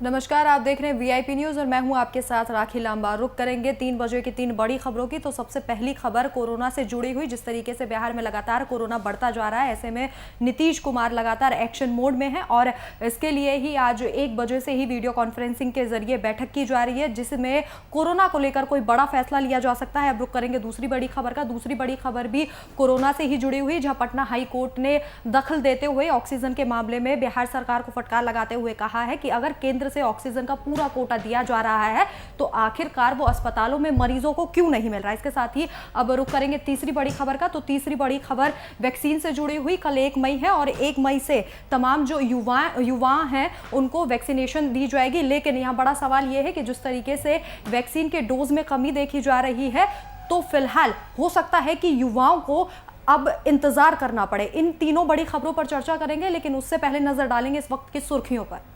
नमस्कार, आप देख रहे हैं वीआईपी न्यूज और मैं हूं आपके साथ राखी लांबा। रुक करेंगे 3 बजे की 3 बड़ी खबरों की। तो सबसे पहली खबर कोरोना से जुड़ी हुई। जिस तरीके से बिहार में लगातार कोरोना बढ़ता जा रहा है, ऐसे में नीतीश कुमार लगातार एक्शन मोड में है और इसके लिए ही आज 1 बजे से ही वीडियो कॉन्फ्रेंसिंग के जरिए बैठक की जा रही है, जिसमें कोरोना को लेकर कोई बड़ा फैसला लिया जा सकता है। अब रुक करेंगे दूसरी बड़ी खबर का। दूसरी बड़ी खबर भी कोरोना से ही जुड़ी हुई, जहां पटना हाई कोर्ट ने दखल देते हुए ऑक्सीजन के मामले में बिहार सरकार को फटकार लगाते हुए कहा है कि अगर केंद्र से ऑक्सीजन का पूरा कोटा दिया जा रहा है तो आखिरकार वो अस्पतालों में मरीजों को क्यों नहीं मिल रहा है। इसके साथ ही अब रुक करेंगे तीसरी बड़ी खबर का। तो तीसरी बड़ी खबर वैक्सीन से जुड़ी हुई। कल 1 मई है और 1 मई से तमाम जो युवा हैं उनको वैक्सीनेशन दी जाएगी। लेकिन यहाँ बड़ा सवाल यह है कि जिस तरीके से वैक्सीन के डोज में कमी देखी जा रही है, तो फिलहाल हो सकता है कि युवाओं को अब इंतजार करना पड़े। इन तीनों बड़ी खबरों पर चर्चा करेंगे, लेकिन उससे पहले नजर डालेंगे इस वक्त की सुर्खियों पर।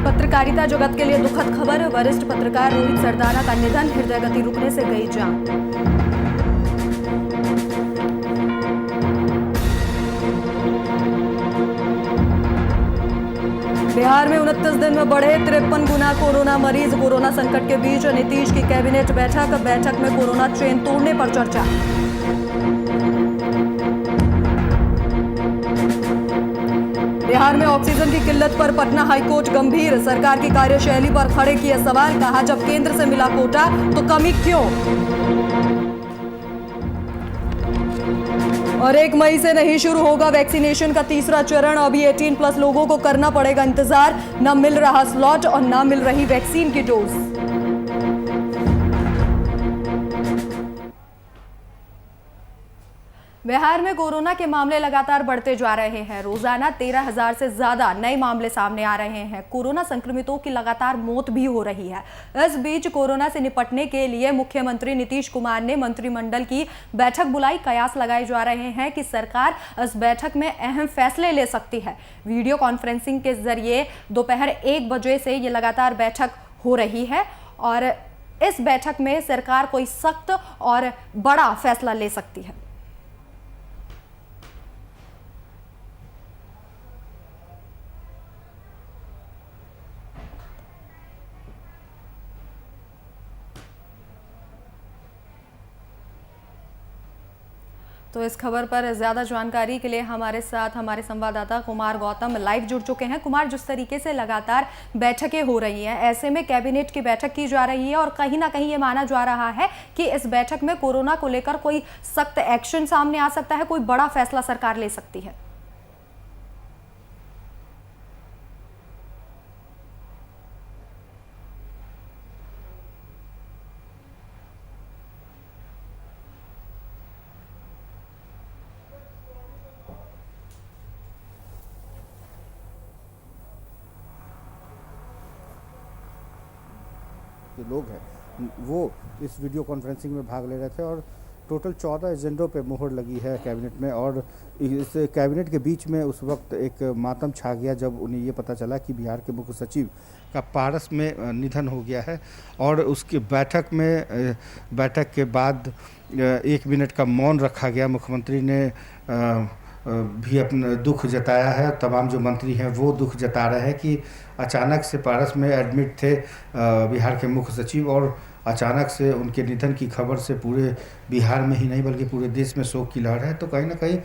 पत्रकारिता जगत के लिए दुखद खबर। वरिष्ठ पत्रकार रोहित सरदाना का निधन, हृदय गति रुकने से गई जान। बिहार में 29 दिन में बढ़े 53 गुना कोरोना मरीज। कोरोना संकट के बीच नीतीश की कैबिनेट बैठक में कोरोना चेन तोड़ने पर चर्चा। बिहार में ऑक्सीजन की किल्लत पर पटना हाईकोर्ट गंभीर। सरकार की कार्यशैली पर खड़े किए सवाल। कहा, जब केंद्र से मिला कोटा तो कमी क्यों। और 1 मई से नहीं शुरू होगा वैक्सीनेशन का तीसरा चरण। अभी 18+ लोगों को करना पड़ेगा इंतजार। न मिल रहा स्लॉट और न मिल रही वैक्सीन की डोज। बिहार में कोरोना के मामले लगातार बढ़ते जा रहे हैं। रोजाना 13,000 से ज्यादा नए मामले सामने आ रहे हैं। कोरोना संक्रमितों की लगातार मौत भी हो रही है। इस बीच कोरोना से निपटने के लिए मुख्यमंत्री नीतीश कुमार ने मंत्रिमंडल की बैठक बुलाई। कयास लगाए जा रहे हैं कि सरकार इस बैठक में अहम फैसले ले सकती है। वीडियो कॉन्फ्रेंसिंग के जरिए दोपहर 1 बजे से ये लगातार बैठक हो रही है और इस बैठक में सरकार कोई सख्त और बड़ा फैसला ले सकती है। तो इस खबर पर ज्यादा जानकारी के लिए हमारे साथ हमारे संवाददाता कुमार गौतम लाइव जुड़ चुके हैं। कुमार, जिस तरीके से लगातार बैठकें हो रही हैं, ऐसे में कैबिनेट की बैठक की जा रही है और कहीं ना कहीं ये माना जा रहा है कि इस बैठक में कोरोना को लेकर कोई सख्त एक्शन सामने आ सकता है, कोई बड़ा फैसला सरकार ले सकती है। जो लोग हैं वो इस वीडियो कॉन्फ्रेंसिंग में भाग ले रहे थे और टोटल 14 एजेंडों पे मोहर लगी है कैबिनेट में। और इस कैबिनेट के बीच में उस वक्त एक मातम छा गया जब उन्हें ये पता चला कि बिहार के मुख्य सचिव का पारस में निधन हो गया है। और उसकी बैठक के बाद 1 मिनट का मौन रखा गया। मुख्यमंत्री ने भी अपना दुख जताया है। तमाम जो मंत्री हैं वो दुख जता रहे हैं कि अचानक से पारस में एडमिट थे बिहार के मुख्य सचिव और अचानक से उनके निधन की खबर से पूरे बिहार में ही नहीं बल्कि पूरे देश में शोक की लहर है। तो कहीं ना कहीं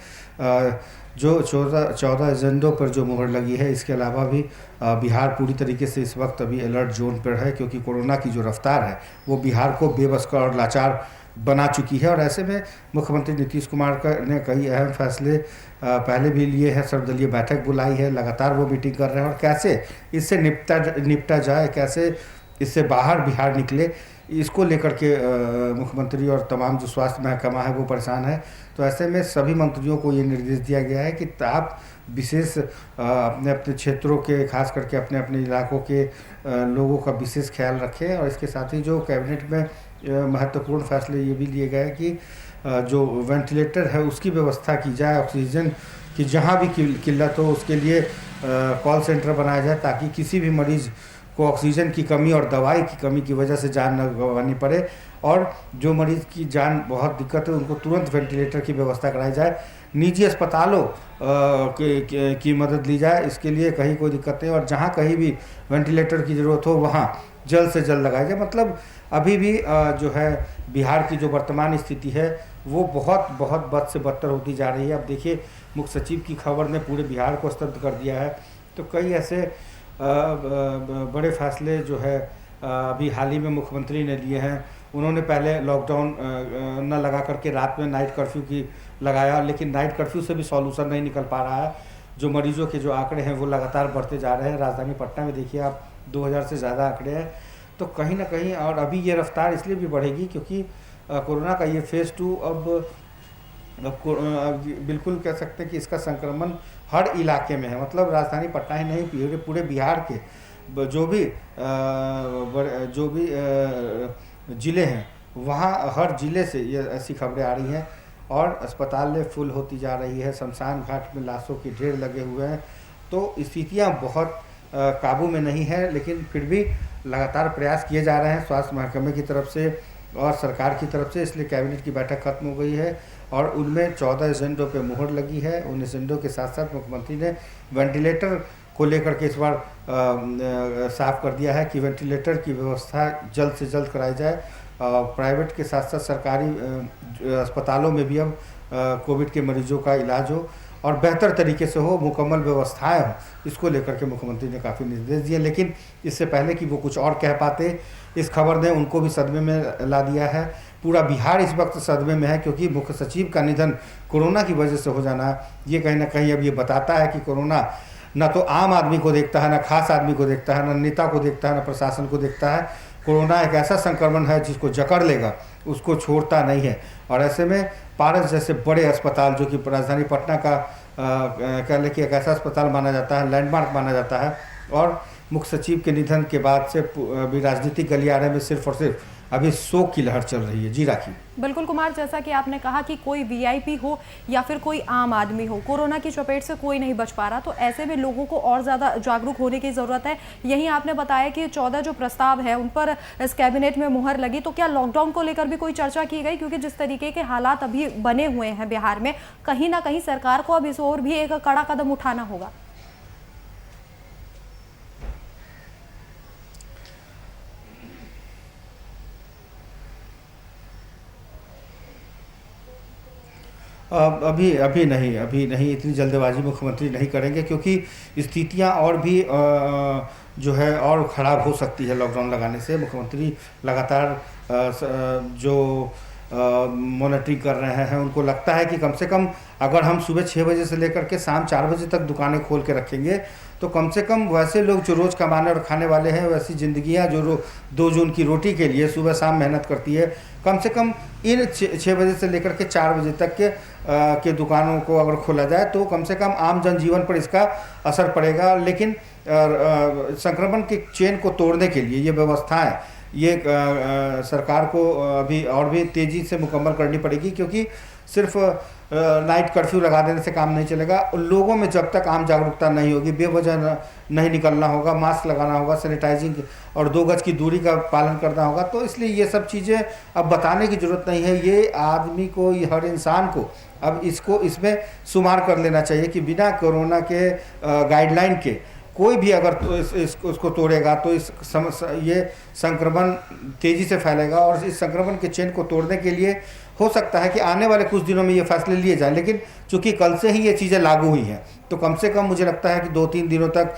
जो 14 एजेंडों पर जो मोहर लगी है, इसके अलावा भी बिहार पूरी तरीके से इस वक्त अभी अलर्ट जोन पर है, क्योंकि कोरोना की जो रफ्तार है वो बिहार को बेबस और लाचार बना चुकी है। और ऐसे में मुख्यमंत्री नीतीश कुमार ने कई अहम फैसले पहले भी लिए हैं। सर्वदलीय बैठक बुलाई है, लगातार वो मीटिंग कर रहे हैं और कैसे इससे निपटा जाए, कैसे इससे बाहर बिहार निकले, इसको लेकर के मुख्यमंत्री और तमाम जो स्वास्थ्य महकमा है वो परेशान है। तो ऐसे में सभी मंत्रियों को ये निर्देश दिया गया है कि आप विशेष अपने अपने क्षेत्रों के, खास करके अपने अपने इलाकों के लोगों का विशेष ख्याल रखें। और इसके साथ ही जो कैबिनेट में महत्वपूर्ण फैसले ये भी लिए गए कि जो वेंटिलेटर है उसकी व्यवस्था की जाए, ऑक्सीजन की जहाँ भी किल्लत हो उसके लिए कॉल सेंटर बनाया जाए, ताकि किसी भी मरीज़ को ऑक्सीजन की कमी और दवाई की कमी की वजह से जान न गंवानी पड़े। और जो मरीज़ की जान बहुत दिक्कत है उनको तुरंत वेंटिलेटर की व्यवस्था कराई जाए। निजी अस्पतालों की मदद ली जाए, इसके लिए कहीं कोई दिक्कत नहीं, और जहाँ कहीं भी वेंटिलेटर की ज़रूरत हो वहाँ जल्द से जल्द लगाया जाए। मतलब अभी भी जो है बिहार की जो वर्तमान स्थिति है वो बहुत बहुत बद से बदतर होती जा रही है। अब देखिए, मुख्य सचिव की खबर ने पूरे बिहार को स्तब्ध कर दिया है। तो कई ऐसे बड़े फैसले जो है अभी हाल ही में मुख्यमंत्री ने लिए हैं। उन्होंने पहले लॉकडाउन न लगा करके रात में नाइट कर्फ्यू की लगाया, लेकिन नाइट कर्फ्यू से भी सॉल्यूशन नहीं निकल पा रहा है। जो मरीजों के जो आंकड़े हैं वो लगातार बढ़ते जा रहे हैं। राजधानी पटना में देखिए आप 2000 से ज़्यादा आंकड़े हैं। तो कहीं ना कहीं, और अभी ये रफ्तार इसलिए भी बढ़ेगी क्योंकि कोरोना का ये फेज़ 2 अब बिल्कुल कह सकते हैं कि इसका संक्रमण हर इलाके में है। मतलब राजधानी पटना ही नहीं, पूरे बिहार के जो भी ज़िले हैं वहाँ हर ज़िले से ये ऐसी खबरें आ रही हैं, और अस्पतालें फुल होती जा रही है। शमशान घाट में लाशों के ढेर लगे हुए हैं। तो स्थितियाँ बहुत काबू में नहीं है, लेकिन फिर भी लगातार प्रयास किए जा रहे हैं स्वास्थ्य महकमे की तरफ से और सरकार की तरफ से। इसलिए कैबिनेट की बैठक खत्म हो गई है और उनमें 14 एजेंडों पे मुहर लगी है। उन एजेंडों के साथ साथ मुख्यमंत्री ने वेंटिलेटर को लेकर के इस बार साफ कर दिया है कि वेंटिलेटर की व्यवस्था जल्द से जल्द कराई जाए। प्राइवेट के साथ साथ सरकारी अस्पतालों में भी अब कोविड के मरीजों का इलाज हो और बेहतर तरीके से हो, मुकम्मल व्यवस्थाएं हो, इसको लेकर के मुख्यमंत्री ने काफ़ी निर्देश दिए। लेकिन इससे पहले कि वो कुछ और कह पाते, इस खबर ने उनको भी सदमे में ला दिया है। पूरा बिहार इस वक्त सदमे में है, क्योंकि मुख्य सचिव का निधन कोरोना की वजह से हो जाना, ये कहीं ना कहीं अब ये बताता है कि कोरोना न तो आम आदमी को देखता है, न खास आदमी को देखता है, न नेता को देखता है, न प्रशासन को देखता है। कोरोना एक ऐसा संक्रमण है जिसको जकड़ लेगा, उसको छोड़ता नहीं है। और ऐसे में पारस जैसे बड़े अस्पताल, जो कि राजधानी पटना का कह लें कि एक ऐसा अस्पताल माना जाता है, लैंडमार्क माना जाता है, और मुख्य सचिव के निधन के बाद से अभी राजनीतिक गलियारे में सिर्फ और सिर्फ अभी शोक की लहर चल रही है। जी राखी। बिल्कुल कुमार, जैसा कि आपने कहा कि कोई वीआईपी हो या फिर कोई आम आदमी हो, कोरोना की चपेट से कोई नहीं बच पा रहा। तो ऐसे में लोगों को और ज़्यादा जागरूक होने की ज़रूरत है। यही आपने बताया कि 14 जो प्रस्ताव है उन पर इस कैबिनेट में मुहर लगी। तो क्या लॉकडाउन को लेकर भी कोई चर्चा की गई? क्योंकि जिस तरीके के हालात अभी बने हुए हैं बिहार में, कहीं ना कहीं सरकार को अब इस ओर भी एक कड़ा कदम उठाना होगा। अभी नहीं इतनी जल्दबाजी मुख्यमंत्री नहीं करेंगे, क्योंकि स्थितियां और भी जो है और ख़राब हो सकती है लॉकडाउन लगाने से। मुख्यमंत्री लगातार जो मॉनिटरिंग कर रहे हैं, उनको लगता है कि कम से कम अगर हम सुबह 6 बजे से लेकर के शाम 4 बजे तक दुकानें खोल के रखेंगे, तो कम से कम वैसे लोग जो रोज़ कमाने और खाने वाले हैं, वैसी ज़िंदगियाँ जो 2 जून की रोटी के लिए सुबह शाम मेहनत करती है, कम से कम इन 6 बजे से लेकर के 4 बजे तक के दुकानों को अगर खोला जाए तो कम से कम आम जनजीवन पर इसका असर पड़ेगा। लेकिन संक्रमण के चेन को तोड़ने के लिए ये व्यवस्थाएं सरकार को अभी और भी तेज़ी से मुकम्मल करनी पड़ेगी, क्योंकि सिर्फ नाइट कर्फ्यू लगा देने से काम नहीं चलेगा। लोगों में जब तक आम जागरूकता नहीं होगी, बेवजह नहीं निकलना होगा, मास्क लगाना होगा, सैनिटाइजिंग और 2 गज की दूरी का पालन करना होगा। तो इसलिए ये सब चीज़ें अब बताने की ज़रूरत नहीं है। ये आदमी को, ये हर इंसान को अब इसमें शुमार कर लेना चाहिए कि बिना कोरोना के गाइडलाइन के कोई भी अगर उसको तोड़ेगा तो ये संक्रमण तेज़ी से फैलेगा। और इस संक्रमण के चेन को तोड़ने के लिए हो सकता है कि आने वाले कुछ दिनों में ये फैसले लिए जाएं, लेकिन चूंकि कल से ही ये चीज़ें लागू हुई हैं, तो कम से कम मुझे लगता है कि 2-3 दिनों तक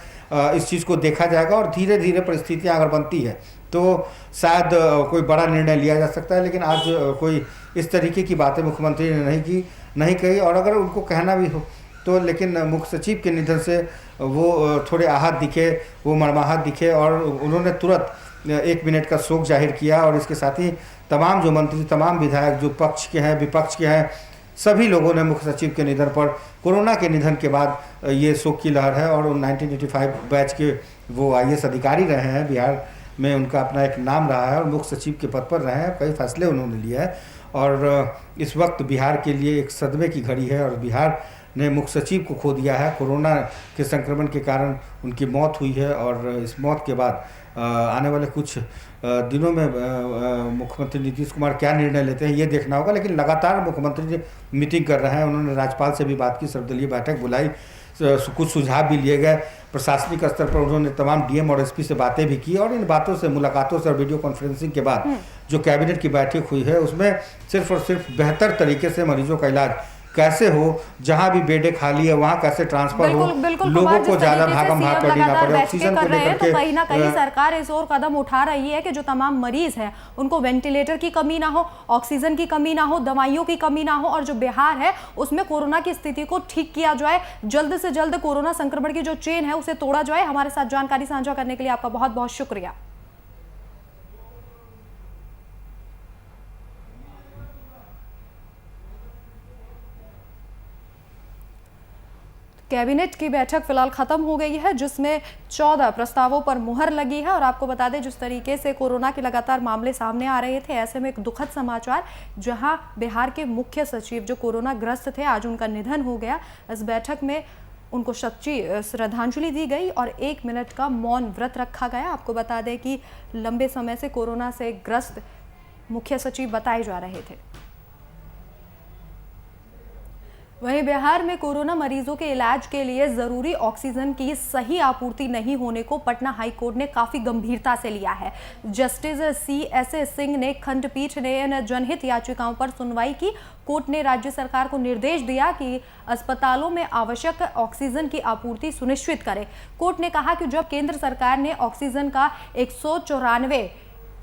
इस चीज़ को देखा जाएगा और धीरे धीरे परिस्थितियाँ अगर बनती है तो शायद कोई बड़ा निर्णय लिया जा सकता है। लेकिन आज कोई इस तरीके की बातें मुख्यमंत्री ने नहीं कही, और अगर उनको कहना भी हो तो, लेकिन मुख्य सचिव के निधन से वो थोड़े आहत दिखे, वो मर्माहत दिखे, और उन्होंने तुरंत 1 मिनट का शोक जाहिर किया। और इसके साथ ही तमाम जो मंत्री, तमाम विधायक जो पक्ष के हैं, विपक्ष के हैं, सभी लोगों ने मुख्य सचिव के निधन पर, कोरोना के निधन के बाद ये शोक की लहर है। और 1985 बैच के वो IAS अधिकारी रहे हैं, बिहार में उनका अपना एक नाम रहा है और मुख्य सचिव के पद पर रहे हैं, कई फैसले उन्होंने लिए हैं। और इस वक्त बिहार के लिए एक सदमे की घड़ी है और बिहार ने मुख्य सचिव को खो दिया है। कोरोना के संक्रमण के कारण उनकी मौत हुई है और इस मौत के बाद आने वाले कुछ दिनों में मुख्यमंत्री नीतीश कुमार क्या निर्णय लेते हैं ये देखना होगा। लेकिन लगातार मुख्यमंत्री मीटिंग कर रहे हैं, उन्होंने राज्यपाल से भी बात की, सर्वदलीय बैठक बुलाई, कुछ सुझाव भी लिए गए। प्रशासनिक स्तर पर उन्होंने तमाम डीएम और एसपी से बातें भी की और इन बातों से, मुलाकातों से और वीडियो कॉन्फ्रेंसिंग के बाद जो कैबिनेट की बैठक हुई है उसमें सिर्फ और सिर्फ बेहतर तरीके से मरीजों का इलाज कैसे हो, जहां भी बेडें खाली है वहां कैसे ट्रांसफर हो, लोगों को ज्यादा भागम भाग करना पड़े, ऑक्सीजन को लेकर के। तो कहीं ना कहीं सरकार इस ओर कदम उठा रही है कि जो तमाम मरीज हैं उनको वेंटिलेटर की कमी ना हो, ऑक्सीजन की कमी ना हो, दवाइयों की कमी ना हो और जो बिहार है उसमें कोरोना की स्थिति को ठीक किया जाए, जल्द से जल्द कोरोना संक्रमण की जो चेन है उसे तोड़ा जाए। हमारे साथ जानकारी साझा करने के लिए आपका बहुत बहुत शुक्रिया। कैबिनेट की बैठक फिलहाल खत्म हो गई है जिसमें 14 प्रस्तावों पर मुहर लगी है और आपको बता दें जिस तरीके से कोरोना के लगातार मामले सामने आ रहे थे, ऐसे में एक दुखद समाचार जहां बिहार के मुख्य सचिव जो कोरोना ग्रस्त थे, आज उनका निधन हो गया। इस बैठक में उनको सच्ची श्रद्धांजलि दी गई और 1 मिनट का मौन व्रत रखा गया। आपको बता दें कि लंबे समय से कोरोना से ग्रस्त मुख्य सचिव बताए जा रहे थे। वहीं बिहार में कोरोना मरीजों के इलाज के लिए जरूरी ऑक्सीजन की सही आपूर्ति नहीं होने को पटना हाई कोर्ट ने काफी गंभीरता से लिया है। जस्टिस CSA सिंह ने खंडपीठ ने इन जनहित याचिकाओं पर सुनवाई की। कोर्ट ने राज्य सरकार को निर्देश दिया कि अस्पतालों में आवश्यक ऑक्सीजन की आपूर्ति सुनिश्चित करे। कोर्ट ने कहा कि जब केंद्र सरकार ने ऑक्सीजन का 194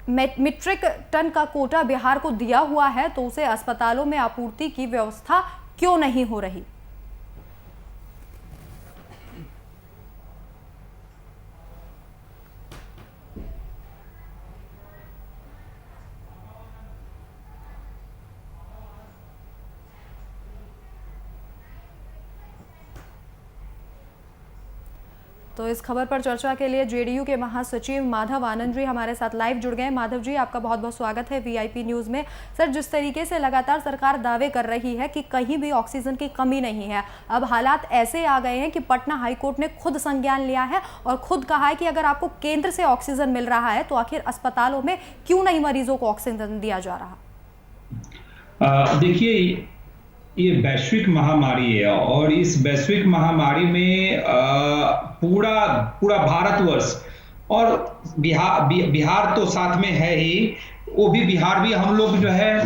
मीट्रिक टन का कोटा बिहार को दिया हुआ है तो उसे अस्पतालों में आपूर्ति की व्यवस्था क्यों नहीं हो रही। तो इस खबर पर चर्चा के लिए जेडीयू के महासचिव माधव आनंद जी हमारे साथ लाइव जुड़ गए। माधव जी, आपका बहुत बहुत स्वागत है वीआईपी न्यूज में। सर, जिस तरीके से लगातार सरकार दावे कर रही है कि कहीं भी ऑक्सीजन की कमी नहीं है, अब हालात ऐसे आ गए हैं कि पटना हाईकोर्ट ने खुद संज्ञान लिया है और खुद कहा है कि अगर आपको केंद्र से ऑक्सीजन मिल रहा है तो आखिर अस्पतालों में क्यों नहीं मरीजों को ऑक्सीजन दिया जा रहा। देखिए, ये वैश्विक महामारी है और इस वैश्विक महामारी में पूरा भारतवर्ष और बिहार तो साथ में है ही, वो भी बिहार भी हम लोग जो है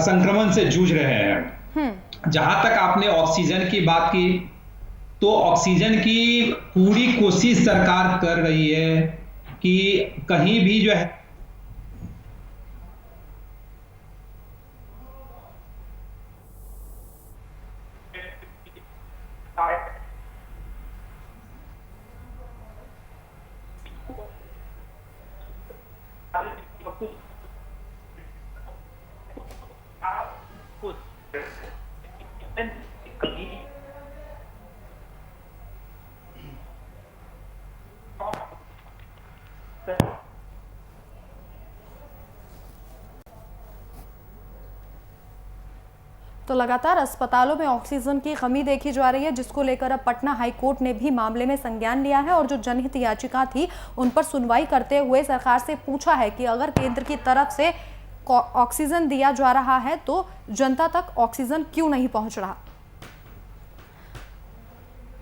संक्रमण से जूझ रहे हैं। जहां तक आपने ऑक्सीजन की बात की तो ऑक्सीजन की पूरी कोशिश सरकार कर रही है कि कहीं भी जो है तो लगातार अस्पतालों में ऑक्सीजन की कमी देखी जा रही है, जिसको लेकर अब पटना हाईकोर्ट ने भी मामले में संज्ञान लिया है और जो जनहित याचिका थी उन पर सुनवाई करते हुए सरकार से पूछा है कि अगर केंद्र की तरफ से ऑक्सीजन दिया जा रहा है तो जनता तक ऑक्सीजन क्यों नहीं पहुंच रहा।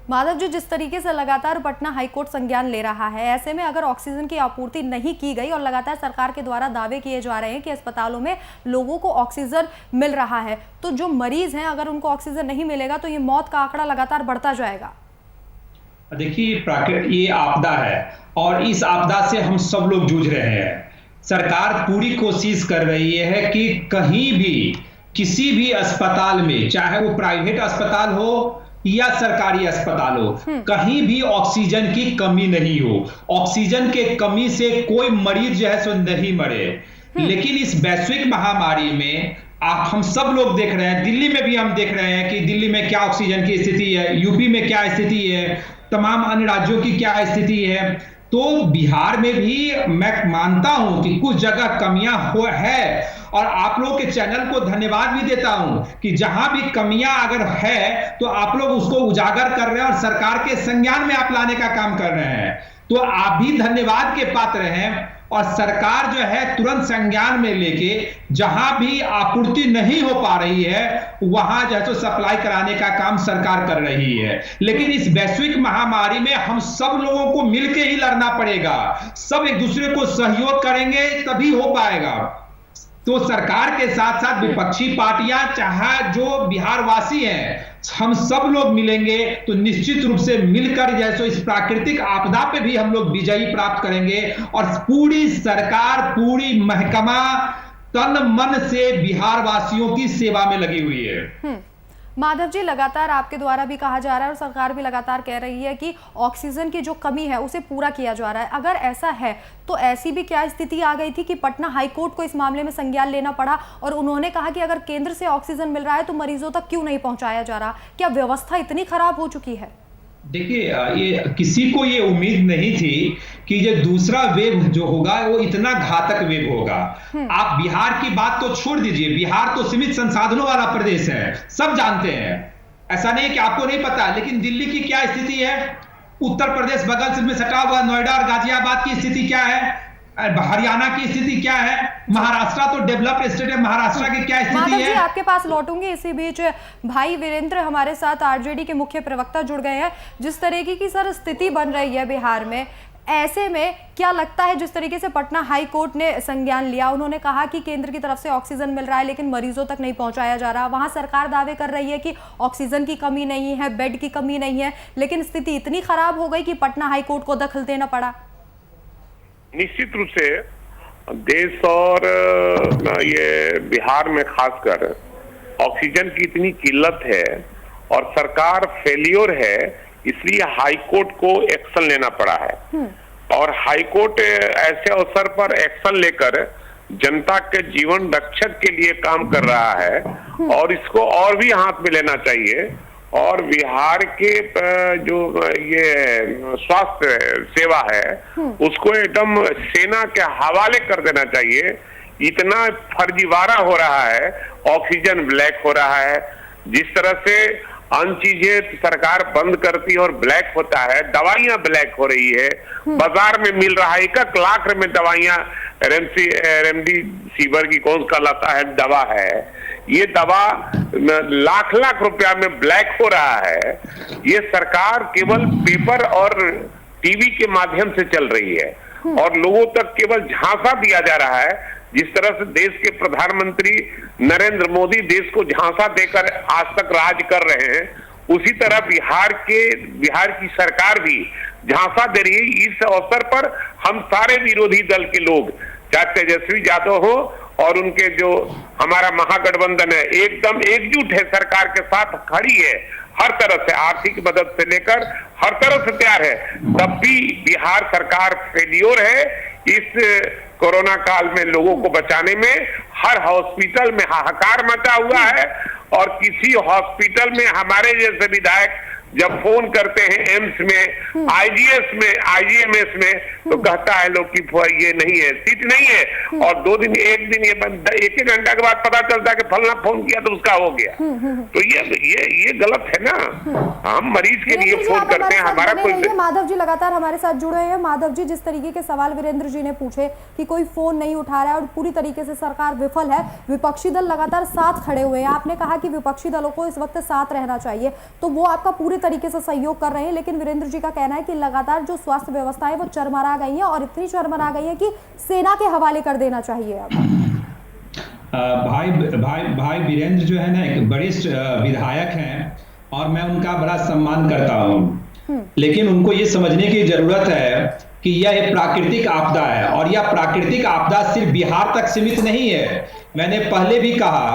माधव जी, जिस तरीके से लगातार पटना हाईकोर्ट संज्ञान ले रहा है, ऐसे में अगर ऑक्सीजन की आपूर्ति नहीं की गई और लगातार सरकार के द्वारा दावे किए जा रहे हैं कि अस्पतालों में लोगों को ऑक्सीजन मिल रहा है, तो जो मरीज हैं अगर उनको ऑक्सीजन नहीं मिलेगा तो ये मौत का आंकड़ा लगातार बढ़ता जाएगा। देखिए, ये आपदा है और इस आपदा से हम सब लोग जूझ रहे हैं। सरकार पूरी कोशिश कर रही है कि कहीं भी किसी भी अस्पताल में, चाहे वो प्राइवेट अस्पताल हो या सरकारी अस्पताल हो, कहीं भी ऑक्सीजन की कमी नहीं हो। ऑक्सीजन के कमी से कोई मरीज जो है सो नहीं मरे। लेकिन इस वैश्विक महामारी में हम सब लोग देख रहे हैं, दिल्ली में भी हम देख रहे हैं कि दिल्ली में क्या ऑक्सीजन की स्थिति है, यूपी में क्या स्थिति है, तमाम अन्य राज्यों की क्या स्थिति है। तो बिहार में भी मैं मानता हूं कि कुछ जगह कमियां है और आप लोग के चैनल को धन्यवाद भी देता हूं कि जहां भी कमियां अगर है तो आप लोग उसको उजागर कर रहे हैं और सरकार के संज्ञान में आप लाने का काम कर रहे हैं। तो आप भी धन्यवाद के पात्र हैं और सरकार जो है तुरंत संज्ञान में लेके जहां भी आपूर्ति नहीं हो पा रही है वहां जो है तो सप्लाई कराने का काम सरकार कर रही है। लेकिन इस वैश्विक महामारी में हम सब लोगों को मिलकर ही लड़ना पड़ेगा, सब एक दूसरे को सहयोग करेंगे तभी हो पाएगा। तो सरकार के साथ साथ विपक्षी पार्टियां चाहे जो बिहार वासी हैं, हम सब लोग मिलेंगे तो निश्चित रूप से मिलकर जैसे इस प्राकृतिक आपदा पे भी हम लोग विजयी प्राप्त करेंगे। और पूरी सरकार, पूरी महकमा तन मन से बिहार वासियों की सेवा में लगी हुई है। माधव जी, लगातार आपके द्वारा भी कहा जा रहा है और सरकार भी लगातार कह रही है कि ऑक्सीजन की जो कमी है उसे पूरा किया जा रहा है। अगर ऐसा है तो ऐसी भी क्या स्थिति आ गई थी कि पटना हाईकोर्ट को इस मामले में संज्ञान लेना पड़ा और उन्होंने कहा कि अगर केंद्र से ऑक्सीजन मिल रहा है तो मरीजों तक क्यों नहीं पहुंचाया जा रहा? क्या व्यवस्था इतनी खराब हो चुकी है? देखिए, ये किसी को ये उम्मीद नहीं थी कि ये दूसरा वेव जो होगा वो इतना घातक वेव होगा। आप बिहार की बात तो छोड़ दीजिए, बिहार तो सीमित संसाधनों वाला प्रदेश है, सब जानते हैं, ऐसा नहीं है कि आपको नहीं पता। लेकिन दिल्ली की क्या स्थिति है, उत्तर प्रदेश बगल से में सटा हुआ नोएडा और गाजियाबाद की स्थिति क्या है, हरियाणा की स्थिति क्या है, महाराष्ट्र तो डेवलप्ड स्टेट है, महाराष्ट्र की क्या स्थिति है। जी, आपके पास लौटूंगी। इसी बीच भाई वीरेंद्र हमारे साथ आरजेडी के मुख्य प्रवक्ता जुड़ गए हैं। जिस तरीके की सर स्थिति बन रही है बिहार में, ऐसे में क्या लगता है जिस तरीके से पटना हाई कोर्ट ने संज्ञान लिया, उन्होंने कहा कि केंद्र की तरफ से ऑक्सीजन मिल रहा है लेकिन मरीजों तक नहीं पहुंचाया जा रहा, वहां सरकार दावे कर रही है कि ऑक्सीजन की कमी नहीं है, बेड की कमी नहीं है, लेकिन स्थिति इतनी खराब हो गई कि पटना हाई कोर्ट को दखल देना पड़ा। निश्चित रूप से देश और ये बिहार में खासकर ऑक्सीजन की इतनी किल्लत है और सरकार फेलियर है, इसलिए हाईकोर्ट को एक्शन लेना पड़ा है। और हाईकोर्ट ऐसे अवसर पर एक्शन लेकर जनता के जीवन रक्षक के लिए काम कर रहा है और इसको और भी हाथ में लेना चाहिए। और बिहार के जो ये स्वास्थ्य सेवा है उसको एकदम सेना के हवाले कर देना चाहिए। इतना फर्जीवाड़ा हो रहा है, ऑक्सीजन ब्लैक हो रहा है, जिस तरह से अन्य चीजें सरकार बंद करती है और ब्लैक होता है, दवाइयां ब्लैक हो रही है, बाजार में मिल रहा है 1 लाख में दवाइयां, रेमडेसिविर की कौन सा लता है दवा है, ये दवा लाख लाख रुपया में ब्लैक हो रहा है। ये सरकार केवल पेपर और टीवी के माध्यम से चल रही है और लोगों तक केवल झांसा दिया जा रहा है। जिस तरह से देश के प्रधानमंत्री नरेंद्र मोदी देश को झांसा देकर आज तक राज कर रहे हैं, उसी तरह बिहार की सरकार भी झांसा दे रही है। इस अवसर पर हम सारे विरोधी दल के लोग, चाहे तेजस्वी यादव हो और उनके जो हमारा महागठबंधन है, एकदम एकजुट है, सरकार के साथ खड़ी है, हर तरह से आर्थिक मदद से लेकर हर तरह से तैयार है। तब भी बिहार सरकार फेलियर है इस कोरोना काल में लोगों को बचाने में। हर हॉस्पिटल में हाहाकार मचा हुआ है और किसी हॉस्पिटल में हमारे जैसे विधायक जब फोन करते हैं एम्स में, आईजीएस में, आईजीएमएस में, तो कहता है लोग कि ये नहीं है, सीट नहीं है। और 2 दिन 1 दिन ये 1 घंटा के बाद पता चलता है कि फलना फोन किया तो उसका हो गया। तो ये गलत है ना। हम मरीज के लिए फोन करते हैं, हमारा कोई। माधव जी लगातार हमारे साथ जुड़े हैं। माधव जी, जिस तरीके के सवाल वीरेंद्र जी ने पूछे कि कोई फोन नहीं उठा रहा है और पूरी तरीके से सरकार विफल है, विपक्षी दल लगातार साथ खड़े हुए हैं, आपने कहा कि विपक्षी दलों को इस वक्त साथ रहना चाहिए, तो वो आपका पूरी तरीके से सहयोग कर रहे हैं। लेकिन वीरेंद्र जी का कहना है कि लगातार जो स्वास्थ्य व्यवस्था है वो चरमरा गई है और इतनी चरमरा गई है कि सेना के हवाले कर देना चाहिए। अब भाई वीरेंद्र जो है ना एक वरिष्ठ विधायक हैं और मैं उनका बड़ा सम्मान करता हूं, लेकिन उनको ये समझने की जरूरत है कि यह एक प्राकृतिक आपदा है और यह प्राकृतिक आपदा सिर्फ बिहार तक सीमित नहीं है। मैंने पहले भी कहा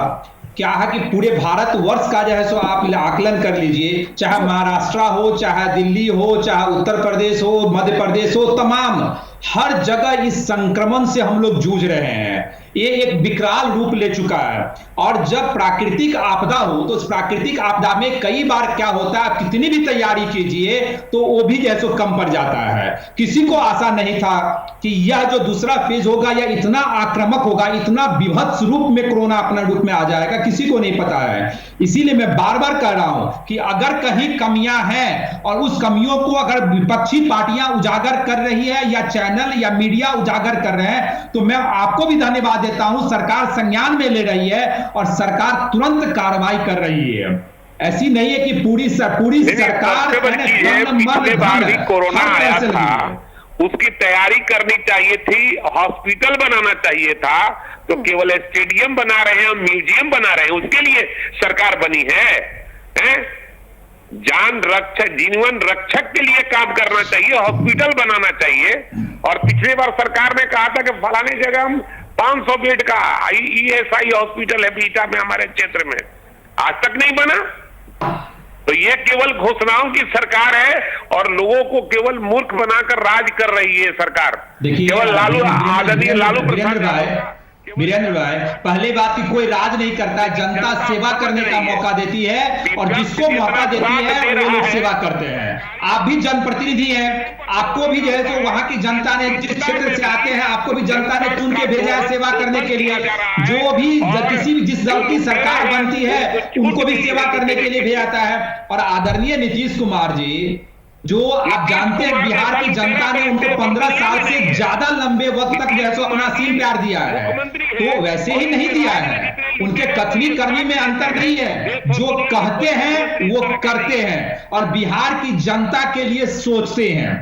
क्या है कि पूरे भारत वर्ष का जो है सो आप आकलन कर लीजिए, चाहे महाराष्ट्र हो, चाहे दिल्ली हो, चाहे उत्तर प्रदेश हो, मध्य प्रदेश हो, तमाम हर जगह इस संक्रमण से हम लोग जूझ रहे हैं। ये एक विकराल रूप ले चुका है। और जब प्राकृतिक आपदा हो तो उस प्राकृतिक आपदा में कई बार क्या होता है, कितनी भी तैयारी कीजिए तो वो भी जैसे कम पड़ जाता है। किसी को आशा नहीं था कि यह जो दूसरा फेज होगा यह इतना आक्रामक होगा, इतना विभत्स रूप में कोरोना अपना रूप में आ जाएगा, किसी को नहीं पता है। इसीलिए मैं बार बार कह रहा हूं कि अगर कहीं कमियां हैं और उस कमियों को अगर विपक्षी पार्टियां उजागर कर रही है या चैनल या मीडिया उजागर कर रहे हैं तो मैं आपको भी धन्यवाद देता हूं। सरकार संज्ञान में ले रही है और सरकार तुरंत कार्रवाई कर रही है। ऐसी नहीं है कि पूरी सरकार पिछले बार भी कोरोना आया था, उसकी तैयारी करनी चाहिए थी, हॉस्पिटल बनाना चाहिए था, तो केवल स्टेडियम बना रहे हैं, म्यूजियम बना रहे हैं, उसके लिए सरकार बनी है? जान रक्षक, जीवन रक्षक के लिए काम करना चाहिए, हॉस्पिटल बनाना चाहिए। और पिछली बार सरकार ने कहा था कि फलाने जगह हम 500 बेड का ESI हॉस्पिटल है बीटा में, हमारे क्षेत्र में, आज तक नहीं बना। तो ये केवल घोषणाओं की सरकार है और लोगों को केवल मूर्ख बनाकर राज कर रही है सरकार। केवल आदरणीय लालू प्रसाद, वीरेंद्र भाई, पहली बात की कोई राज नहीं करता है, जनता सेवा करने का मौका देती है और जिसको मौका देती है वो लोग सेवा करते हैं। आप भी जनप्रतिनिधि हैं, आपको भी जो है तो वहां की जनता ने, जिस क्षेत्र से आते हैं, आपको भी जनता ने चुन के भेजा है सेवा करने के लिए। जो भी जिस दल की सरकार बनती है उनको भी सेवा करने के लिए भेजाता है। और आदरणीय नीतीश कुमार जी, जो आप जानते हैं बिहार की जनता ने उनको 15 साल से ज्यादा लंबे वक्त तक जैसे अपना सीन प्यार दिया है, तो वैसे ही नहीं दिया है। उनके कथनी करनी में अंतर नहीं है, जो कहते हैं वो करते हैं और बिहार की जनता के लिए सोचते हैं।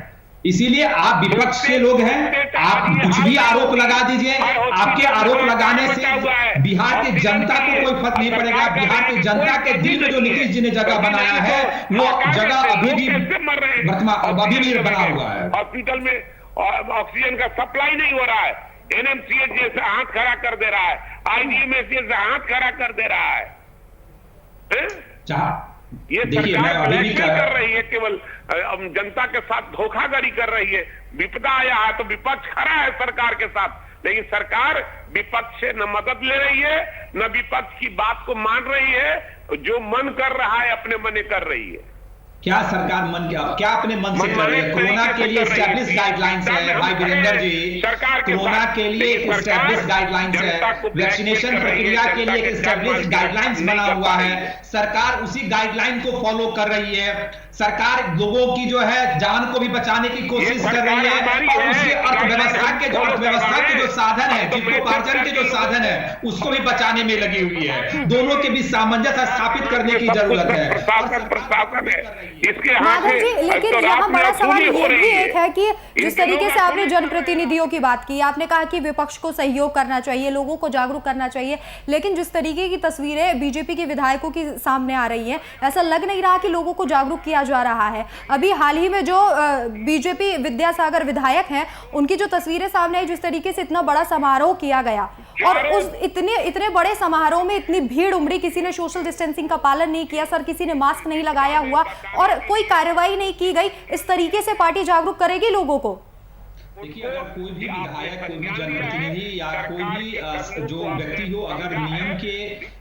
इसीलिए आप विपक्ष के लोग हैं, आप कुछ भी आरोप लगा दीजिए, आपके आरोप लगाने से बिहार की जनता को कोई फर्क नहीं पड़ेगा। बिहार की जनता के दिल में जो नीतीश जी ने जगह बनाया है वो जगह अभी भी बना हुआ है। हॉस्पिटल में ऑक्सीजन का सप्लाई नहीं हो रहा है, NMCH जैसे हाथ खड़ा कर दे रहा है, IDMS जैसे हाथ खड़ा कर दे रहा है। ये सरकार ब्लैकमेल कर रही है, केवल जनता के साथ धोखाधड़ी कर रही है। विपदा आया है तो विपक्ष खड़ा है सरकार के साथ, लेकिन सरकार विपक्ष से न मदद ले रही है न विपक्ष की बात को मान रही है। जो मन कर रहा है अपने मन कर रही है। क्या सरकार क्या अपने मन से कर रही है? कोरोना के लिए एस्टैब्लिश गाइडलाइंस है भाई वीरेंद्र जी, कोरोना के लिए एस्टैब्लिश गाइडलाइंस है, वैक्सीनेशन प्रक्रिया के लिए एस्टैब्लिश गाइडलाइंस बना हुआ है। सरकार उसी गाइडलाइन को फॉलो कर रही है। सरकार लोगों की जो है जान को भी बचाने की कोशिश कर रही है और उसी अर्थव्यवस्था के जो साधन है, जीविकोपार्जन के जो साधन है, उसको भी बचाने में लगी हुई है। दोनों के बीच सामंजस्य स्थापित करने की जरूरत है। माधव जी, लेकिन यहाँ बड़ा सवाल ये भी एक है कि जिस तरीके से आपने जनप्रतिनिधियों की बात की, आपने कहा कि विपक्ष को सहयोग करना चाहिए, लोगों को जागरूक करना चाहिए, लेकिन जिस तरीके की तस्वीरें बीजेपी के विधायकों की सामने आ रही हैं, ऐसा लग नहीं रहा कि लोगों को जागरूक किया जा रहा है। अभी हाल ही में जो बीजेपी विद्यासागर विधायक हैं, उनकी जो तस्वीरें सामने आई, जिस तरीके से इतना बड़ा समारोह किया गया और उस इतने बड़े समारोह में इतनी भीड़ उमड़ी, किसी ने सोशल डिस्टेंसिंग का पालन नहीं किया, सर किसी ने मास्क नहीं लगाया हुआ और कोई कार्रवाई नहीं की गई, इस तरीके से पार्टी जागरूक करेगी लोगों को? देखिए, अगर कोई भी विधायक, कोई भी जनप्रतिनिधि या कोई भी जो व्यक्ति हो, अगर नियम के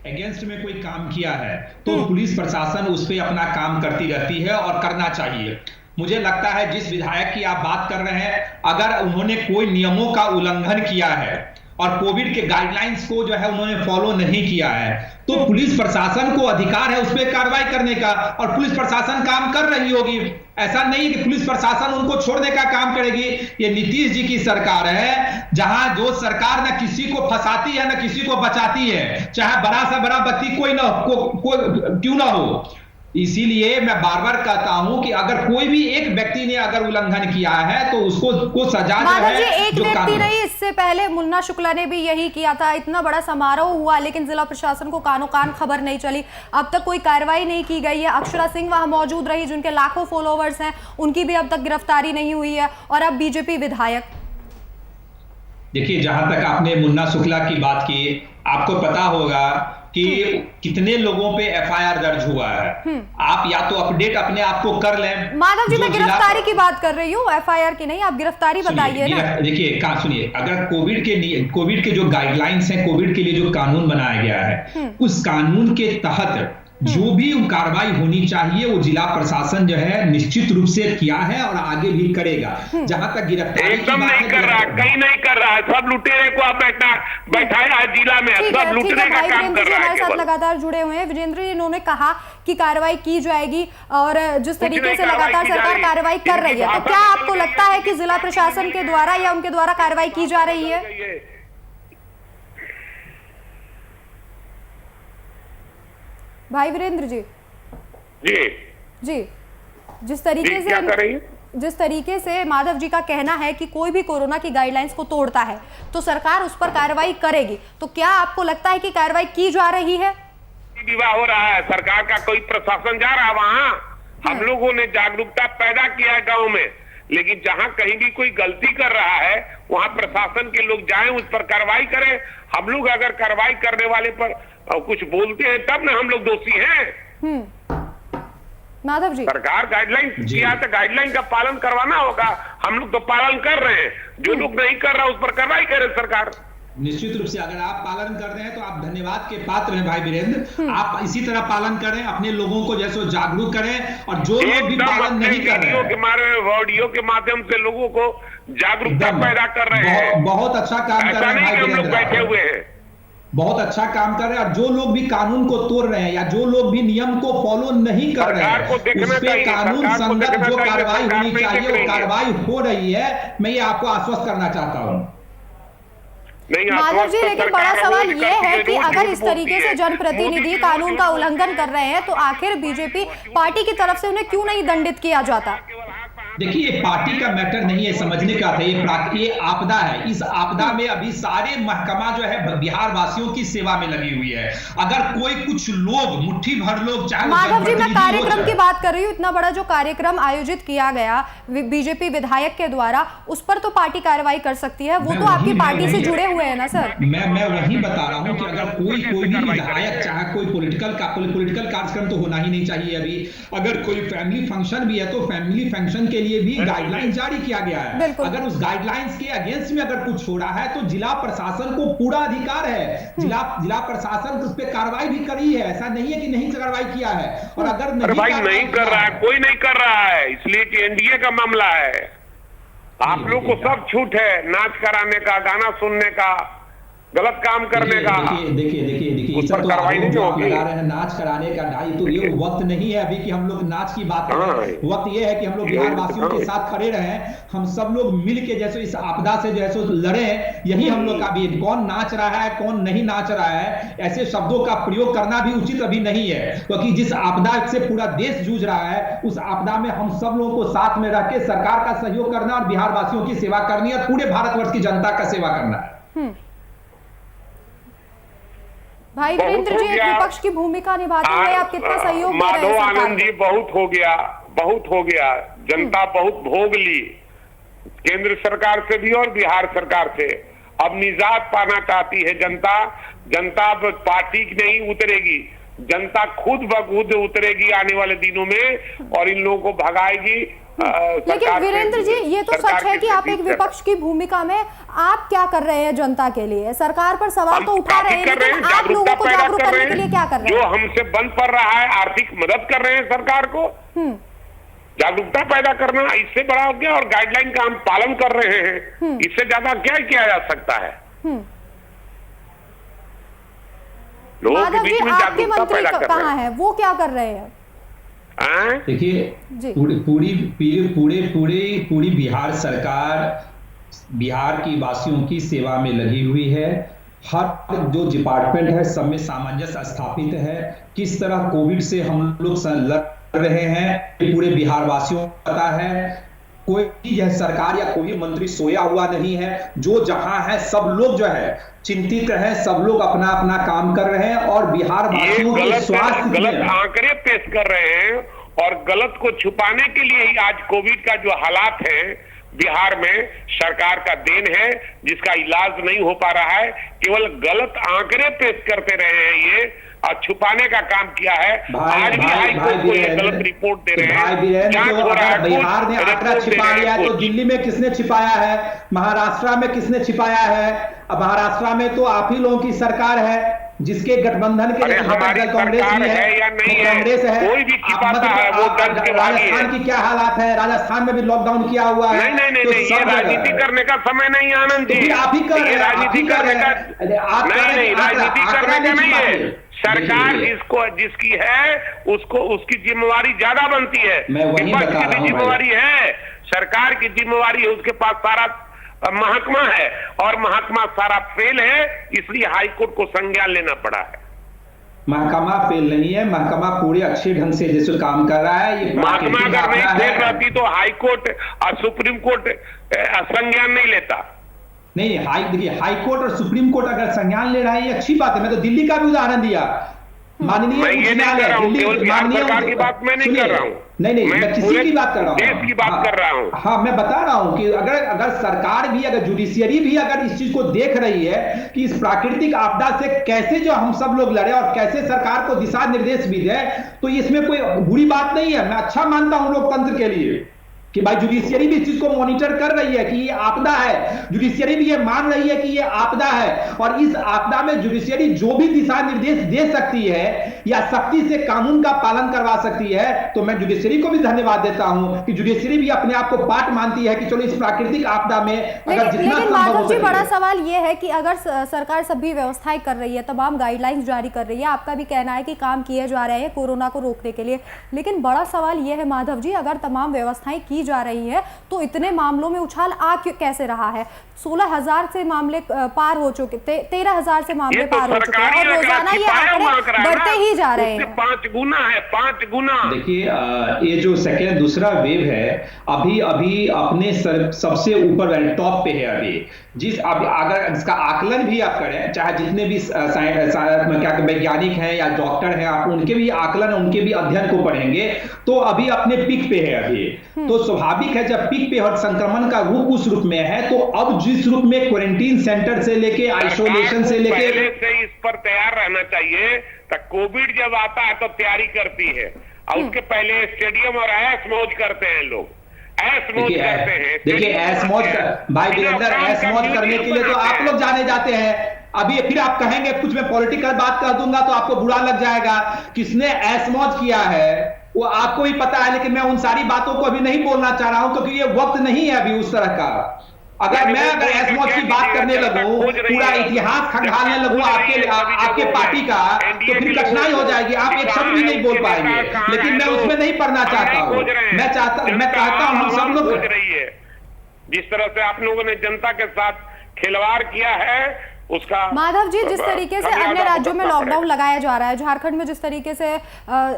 अगेंस्ट में कोई काम किया है तो पुलिस प्रशासन उस पर अपना काम करती रहती है और करना चाहिए। मुझे लगता है जिस विधायक की आप बात कर रहे हैं, अगर उन्होंने कोई नियमों का उल्लंघन किया है और कोविड के गाइडलाइंस को जो है उन्होंने फॉलो नहीं किया है, तो पुलिस प्रशासन को अधिकार है उस पर कार्रवाई करने का और पुलिस प्रशासन काम कर रही होगी। ऐसा नहीं कि पुलिस प्रशासन उनको छोड़ने का काम करेगी। ये नीतीश जी की सरकार है, जहां जो सरकार न किसी को फंसाती है न किसी को बचाती है, चाहे बड़ा से बड़ा व्यक्ति कोई क्यों ना हो। इसीलिए मैं बार बार कहता हूं कि अगर कोई भी एक व्यक्ति ने अगर उल्लंघन किया है तो उसको सजा जो है, एक व्यक्ति नहीं, इससे पहले मुन्ना शुक्ला ने भी यही किया था। इतना बड़ा समारोह हुआ लेकिन जिला प्रशासन को कानो कान खबर नहीं चली, अब तक कोई कार्रवाई नहीं की गई है। अक्षरा सिंह वहां मौजूद रही, जिनके लाखों फॉलोवर्स हैं, उनकी भी अब तक गिरफ्तारी नहीं हुई है और अब बीजेपी विधायक। देखिए, जहां तक आपने मुन्ना शुक्ला की बात की, आपको पता होगा कि कितने लोगों पे एफआईआर दर्ज हुआ है। आप या तो अपडेट अपने आप को कर लें। माधव जी, मैं गिरफ्तारी की बात कर रही हूँ, एफआईआर की नहीं। आप गिरफ्तारी बताइए ना। देखिए सुनिए, अगर कोविड के जो गाइडलाइंस हैं, कोविड के लिए जो कानून बनाया गया है, उस कानून के तहत जो भी कार्रवाई होनी चाहिए वो जिला प्रशासन जो है निश्चित रूप से किया है और आगे भी करेगा। जहां तक गिरफ्तारी एकदम नहीं कर रहा, कहीं नहीं कर रहा है, सब लुटेरे को आप बैठाया है जिला में, सब लुटने का काम कर रहा है। हमारे साथ लगातार जुड़े हुए हैं विजेंद्र जी, इन्होंने कहा कि कार्रवाई की जाएगी और जिस तरीके से लगातार सरकार कार्रवाई कर रही है, तो क्या आपको लगता है कि जिला प्रशासन के द्वारा या उनके द्वारा कार्रवाई की जा रही है? भाई वीरेंद्र जी जी, जिस तरीके से माधव जी का कहना है कि कोई भी कोरोना की गाइडलाइंस को तोड़ता है तो सरकार उस पर कार्रवाई करेगी, तो क्या आपको लगता है कि कार्रवाई की जा रही है? विवाह हो रहा है, सरकार का कोई प्रशासन जा रहा है वहां, हम लोगों ने जागरूकता पैदा किया है गांव में, लेकिन जहां कहीं भी कोई गलती कर रहा है वहां प्रशासन के लोग जाएं, उस पर कार्रवाई करें। हम लोग अगर कार्रवाई करने वाले पर कुछ बोलते हैं तब ना हम लोग दोषी हैं। माधव जी, सरकार गाइडलाइन किया तो गाइडलाइन का पालन करवाना होगा, हम लोग तो पालन कर रहे हैं, जो लोग नहीं कर रहा उस पर कार्रवाई करे सरकार। निश्चित रूप से अगर आप पालन कर रहे हैं तो आप धन्यवाद के पात्र हैं भाई वीरेंद्र। आप इसी तरह पालन करें, अपने लोगों को जैसे जागरूक करें, और जो लोग भी पालन नहीं कर रहे हैं ऑडियो के माध्यम से लोगों को जागरूकता पैदा कर रहे हैं। बहुत अच्छा काम कर रहे हैं भाई वीरेंद्र, बैठे हुए हैं, बहुत अच्छा काम कर रहे हैं। और जो लोग भी कानून को तोड़ रहे हैं या जो लोग भी नियम को फॉलो नहीं कर रहे हैं, उस पे कानून संगत जो कार्रवाई होनी चाहिए वो कार्रवाई हो रही है। मैं ये आपको आश्वस्त करना चाहता हूँ। माधव जी, लेकिन बड़ा सवाल ये है कि अगर इस तरीके से जनप्रतिनिधि कानून का उल्लंघन कर रहे हैं तो आखिर बीजेपी पार्टी की तरफ से उन्हें क्यों नहीं दंडित किया जाता? देखिए, ये पार्टी का मैटर नहीं है, समझने का था। ये आपदा है। इस आपदा में अभी सारे महकमा जो है बिहार वासियों की सेवा में लगी हुई है। अगर कोई कुछ लोग, मुट्ठी भर लोग, चाहे माधव जी, मैं कार्यक्रम की बात कर रही हूँ। इतना बड़ा जो कार्यक्रम आयोजित किया गया बीजेपी विधायक के द्वारा, उस पर तो पार्टी कार्रवाई कर सकती है, वो तो आपकी पार्टी से जुड़े हुए हैं ना सर। मैं वही बता रहा हूँ कि अगर कोई भी विधायक, चाहे कोई पॉलिटिकल कार्यक्रम तो होना ही नहीं चाहिए अभी, अगर कोई फैमिली फंक्शन भी है तो फैमिली फंक्शन के लिए भी गाइडलाइन जारी किया गया है। अगर उस गाइडलाइंस के अगेंस्ट में अगर कुछ हो रहा है तो जिला प्रशासन को पूरा अधिकार है, जिला प्रशासन उस पर कार्रवाई भी करी है, ऐसा नहीं है कि नहीं कार्रवाई किया है। और अगर नहीं कर रहा है, कोई नहीं कर रहा है, इसलिए कि एनडीए का मामला है। आप लोग को सब छूट है, नाच कराने का, गाना सुनने का, गलत काम करने का। देखिए उस पर कार्रवाई नहीं होगी। लगा रहे हैं नाच कराने का, तो ये वक्त नहीं है अभी कि हम लोग नाच की बात करें। वक्त ये है कि हम लोग बिहार वासियों के साथ खड़े रहें, हम सब लोग मिल के जैसे इस आपदा से जैसे लड़े, यही हम लोग का भी। कौन नाच रहा है, कौन नहीं नाच रहा है, ऐसे शब्दों का प्रयोग करना भी उचित अभी नहीं है, क्योंकि जिस आपदा से पूरा देश जूझ रहा है, उस आपदा में हम सब लोगों को साथ में रख के सरकार का सहयोग करना और बिहार वासियों की सेवा करनी है, पूरे भारतवर्ष की जनता का सेवा करना है। भाई वीरेंद्र जी, एक विपक्ष की भूमिका निभाते हुए आप कितना सहयोग दे रहे हैं? माधव आनंद जी, बहुत हो गया, जनता बहुत भोग ली, केंद्र सरकार से भी और बिहार सरकार से। अब निजात पाना चाहती है जनता पार्टी नहीं उतरेगी, जनता खुद ब खुद उतरेगी आने वाले दिनों में और इन लोगों को भगाएगी। लेकिन वीरेंद्र जी, ये तो सच है कि आप एक विपक्ष की भूमिका में आप क्या कर रहे हैं जनता के लिए? सरकार पर सवाल तो उठा रहे हैं, लेकिन आप लोगों को जागरूक करने के लिए क्या कर रहे हैं? जो हमसे बंद पड़ रहा है, आर्थिक मदद कर रहे हैं सरकार को, जागरूकता पैदा करना, इससे बड़ा हो गया। और गाइडलाइन का हम पालन कर रहे हैं, इससे ज्यादा क्या किया जा सकता है? लोगों के बीच में जागरूकता पैदा कर रहे हैं। कहाँ है वो, क्या कर रहे हैं? देखिए, पूरी बिहार सरकार बिहार की वासियों की सेवा में लगी हुई है। हर जो डिपार्टमेंट है सब में सामंजस्य स्थापित है। किस तरह कोविड से हम लोग लड़ रहे हैं पूरे बिहार वासियों को पता है। कोई सरकार या कोई मंत्री सोया हुआ नहीं है, जो जहां है सब लोग जो है चिंतित है, सब लोग अपना अपना काम कर रहे हैं और बिहार वासियों के स्वास्थ्य गलत आंकड़े पेश कर रहे हैं और गलत को छुपाने के लिए ही आज कोविड का जो हालात है बिहार में सरकार का देन है, जिसका इलाज नहीं हो पा रहा है। केवल गलत आंकड़े पेश करते रहे हैं ये छुपाने का काम किया है। आज भी हाई कोर्ट को ये गलत रिपोर्ट दे रहे हैं। बिहार ने आंकड़ा छिपा लिया है तो दिल्ली में किसने छिपाया है, महाराष्ट्र में किसने छिपाया है? अब महाराष्ट्र में तो आप ही लोगों की सरकार है, जिसके गठबंधन के कांग्रेस भी है या नहीं है, कांग्रेस है, कोई भी छिपाता है वो दर्ज के बाहर है। राजस्थान की क्या हालात है? राजस्थान में भी लॉकडाउन किया हुआ है। नहीं, ये राजनीति करने का समय नहीं है आनंद जी। आप ही कर रहे हैं, राजनीति करने का नहीं, राजनीति करने का नहीं है। सरकार जिसकी है उसकी जिम्मेवारी ज्यादा बनती है। विपक्ष की भी जिम्मेवारी है, सरकार की जिम्मेवारी है, उसके पास सारा महकमा है और महकमा सारा फेल है, इसलिए हाईकोर्ट को संज्ञान लेना पड़ा है। महकमा फेल नहीं है, महकमा पूरे अच्छे ढंग से जैसे काम कर रहा है। ये महकमा अगर नहीं फेल रहती तो हाईकोर्ट और सुप्रीम कोर्ट संज्ञान नहीं लेता। नहीं, देखिए हाईकोर्ट और सुप्रीम कोर्ट अगर संज्ञान ले रहा है ये अच्छी बात है। मैं तो दिल्ली का भी उदाहरण दिया, माननीय उच्च न्यायालय दिल्ली, माननीय सरकार की बात मैं नहीं कर रहा हूँ। नहीं, मैं किसी की बात कर रहा हूँ, देश की बात कर रहा हूँ। हाँ, मैं बता रहा हूँ कि अगर सरकार भी, अगर जुडिशियरी भी अगर इस चीज को देख रही है कि इस प्राकृतिक आपदा से कैसे जो हम सब लोग लड़े और कैसे सरकार को दिशा निर्देश भी दे, तो इसमें कोई बुरी बात नहीं है। मैं अच्छा मानता हूँ लोकतंत्र के लिए कि भाई जुडिशियरी भी इस चीज को मॉनिटर कर रही है कि ये आपदा है, जुडिशियरी भी ये मान रही है कि ये आपदा है, और इस आपदा में जुडिशियरी जो भी दिशा निर्देश दे सकती है या सख्ती से कानून का पालन करवा सकती है, तो मैं जुडिशियरी को भी धन्यवाद देता हूं कि जुडिशियरी भी अपने आप को पार्ट मानती है कि चलो इस प्राकृतिक आपदा में अगर जितना संभव हो सके। बड़ा सवाल ये है कि अगर सरकार सभी व्यवस्थाएं कर रही है, तमाम गाइडलाइंस जारी कर रही है, आपका भी कहना है कि काम किए जा रहे हैं कोरोना को रोकने के लिए, लेकिन बड़ा सवाल ये है माधव जी, अगर तमाम व्यवस्थाएं की जा रही है तो इतने मामलों में उछाल आ कैसे रहा है? 16,000 से मामले पार हो चुके, 13,000 से मामले पार हो चुके हैं और रोजाना ये आंकड़े बढ़ते ही जा रहे हैं। 5 गुना है, 5 गुना। देखिए, ये जो दूसरा वेव है अभी अपने सबसे ऊपर टॉप पे है अभी। अगर इसका आकलन भी आप करें, चाहे जितने भी क्या वैज्ञानिक हैं या डॉक्टर हैं, आप उनके भी आकलन, उनके भी अध्ययन को पढ़ेंगे तो अभी अपने पीक पे है अभी। तो स्वाभाविक है जब पीक पे और संक्रमण का रूप उस रूप में है, तो अब जिस रूप में क्वारंटीन सेंटर से लेके आइसोलेशन से लेके पहले से इस पर तैयार रहना चाहिए। तो कोविड जब आता है तो तैयारी करती है, और उसके पहले स्टेडियम और ऐश मौज करते हैं लोग, ऐश मौज करते हैं। देखिए ऐश मौज, भाई वीरेंद्र, ऐश मौज करने के लिए तो आप लोग जाने जाते हैं। अभी फिर आप कहेंगे कुछ मैं पॉलिटिकल बात कह दूंगा तो आपको बुरा लग जाएगा। किसने ऐश मौज किया है वो आपको भी पता है, लेकिन मैं उन सारी बातों को अभी नहीं बोलना चाह रहा हूं क्योंकि ये वक्त नहीं है अभी उस तरह का। अगर मैं ऐश मौज की बात करने लगूं, पूरा इतिहास खंगालने लगूं आपके पार्टी का, तो फिर कठिनाई हो जाएगी, आप एक शब्द भी नहीं बोल पाएंगे। लेकिन मैं उसमें नहीं पढ़ना चाहता हूं। मैं चाहता हूं हम सब लोग, जिस तरह से आप लोगों ने जनता के साथ खिलवाड़ किया है उसका। माधव जी, जिस तरीके से अन्य राज्यों में लॉकडाउन लगाया जा रहा है, झारखंड में जिस तरीके से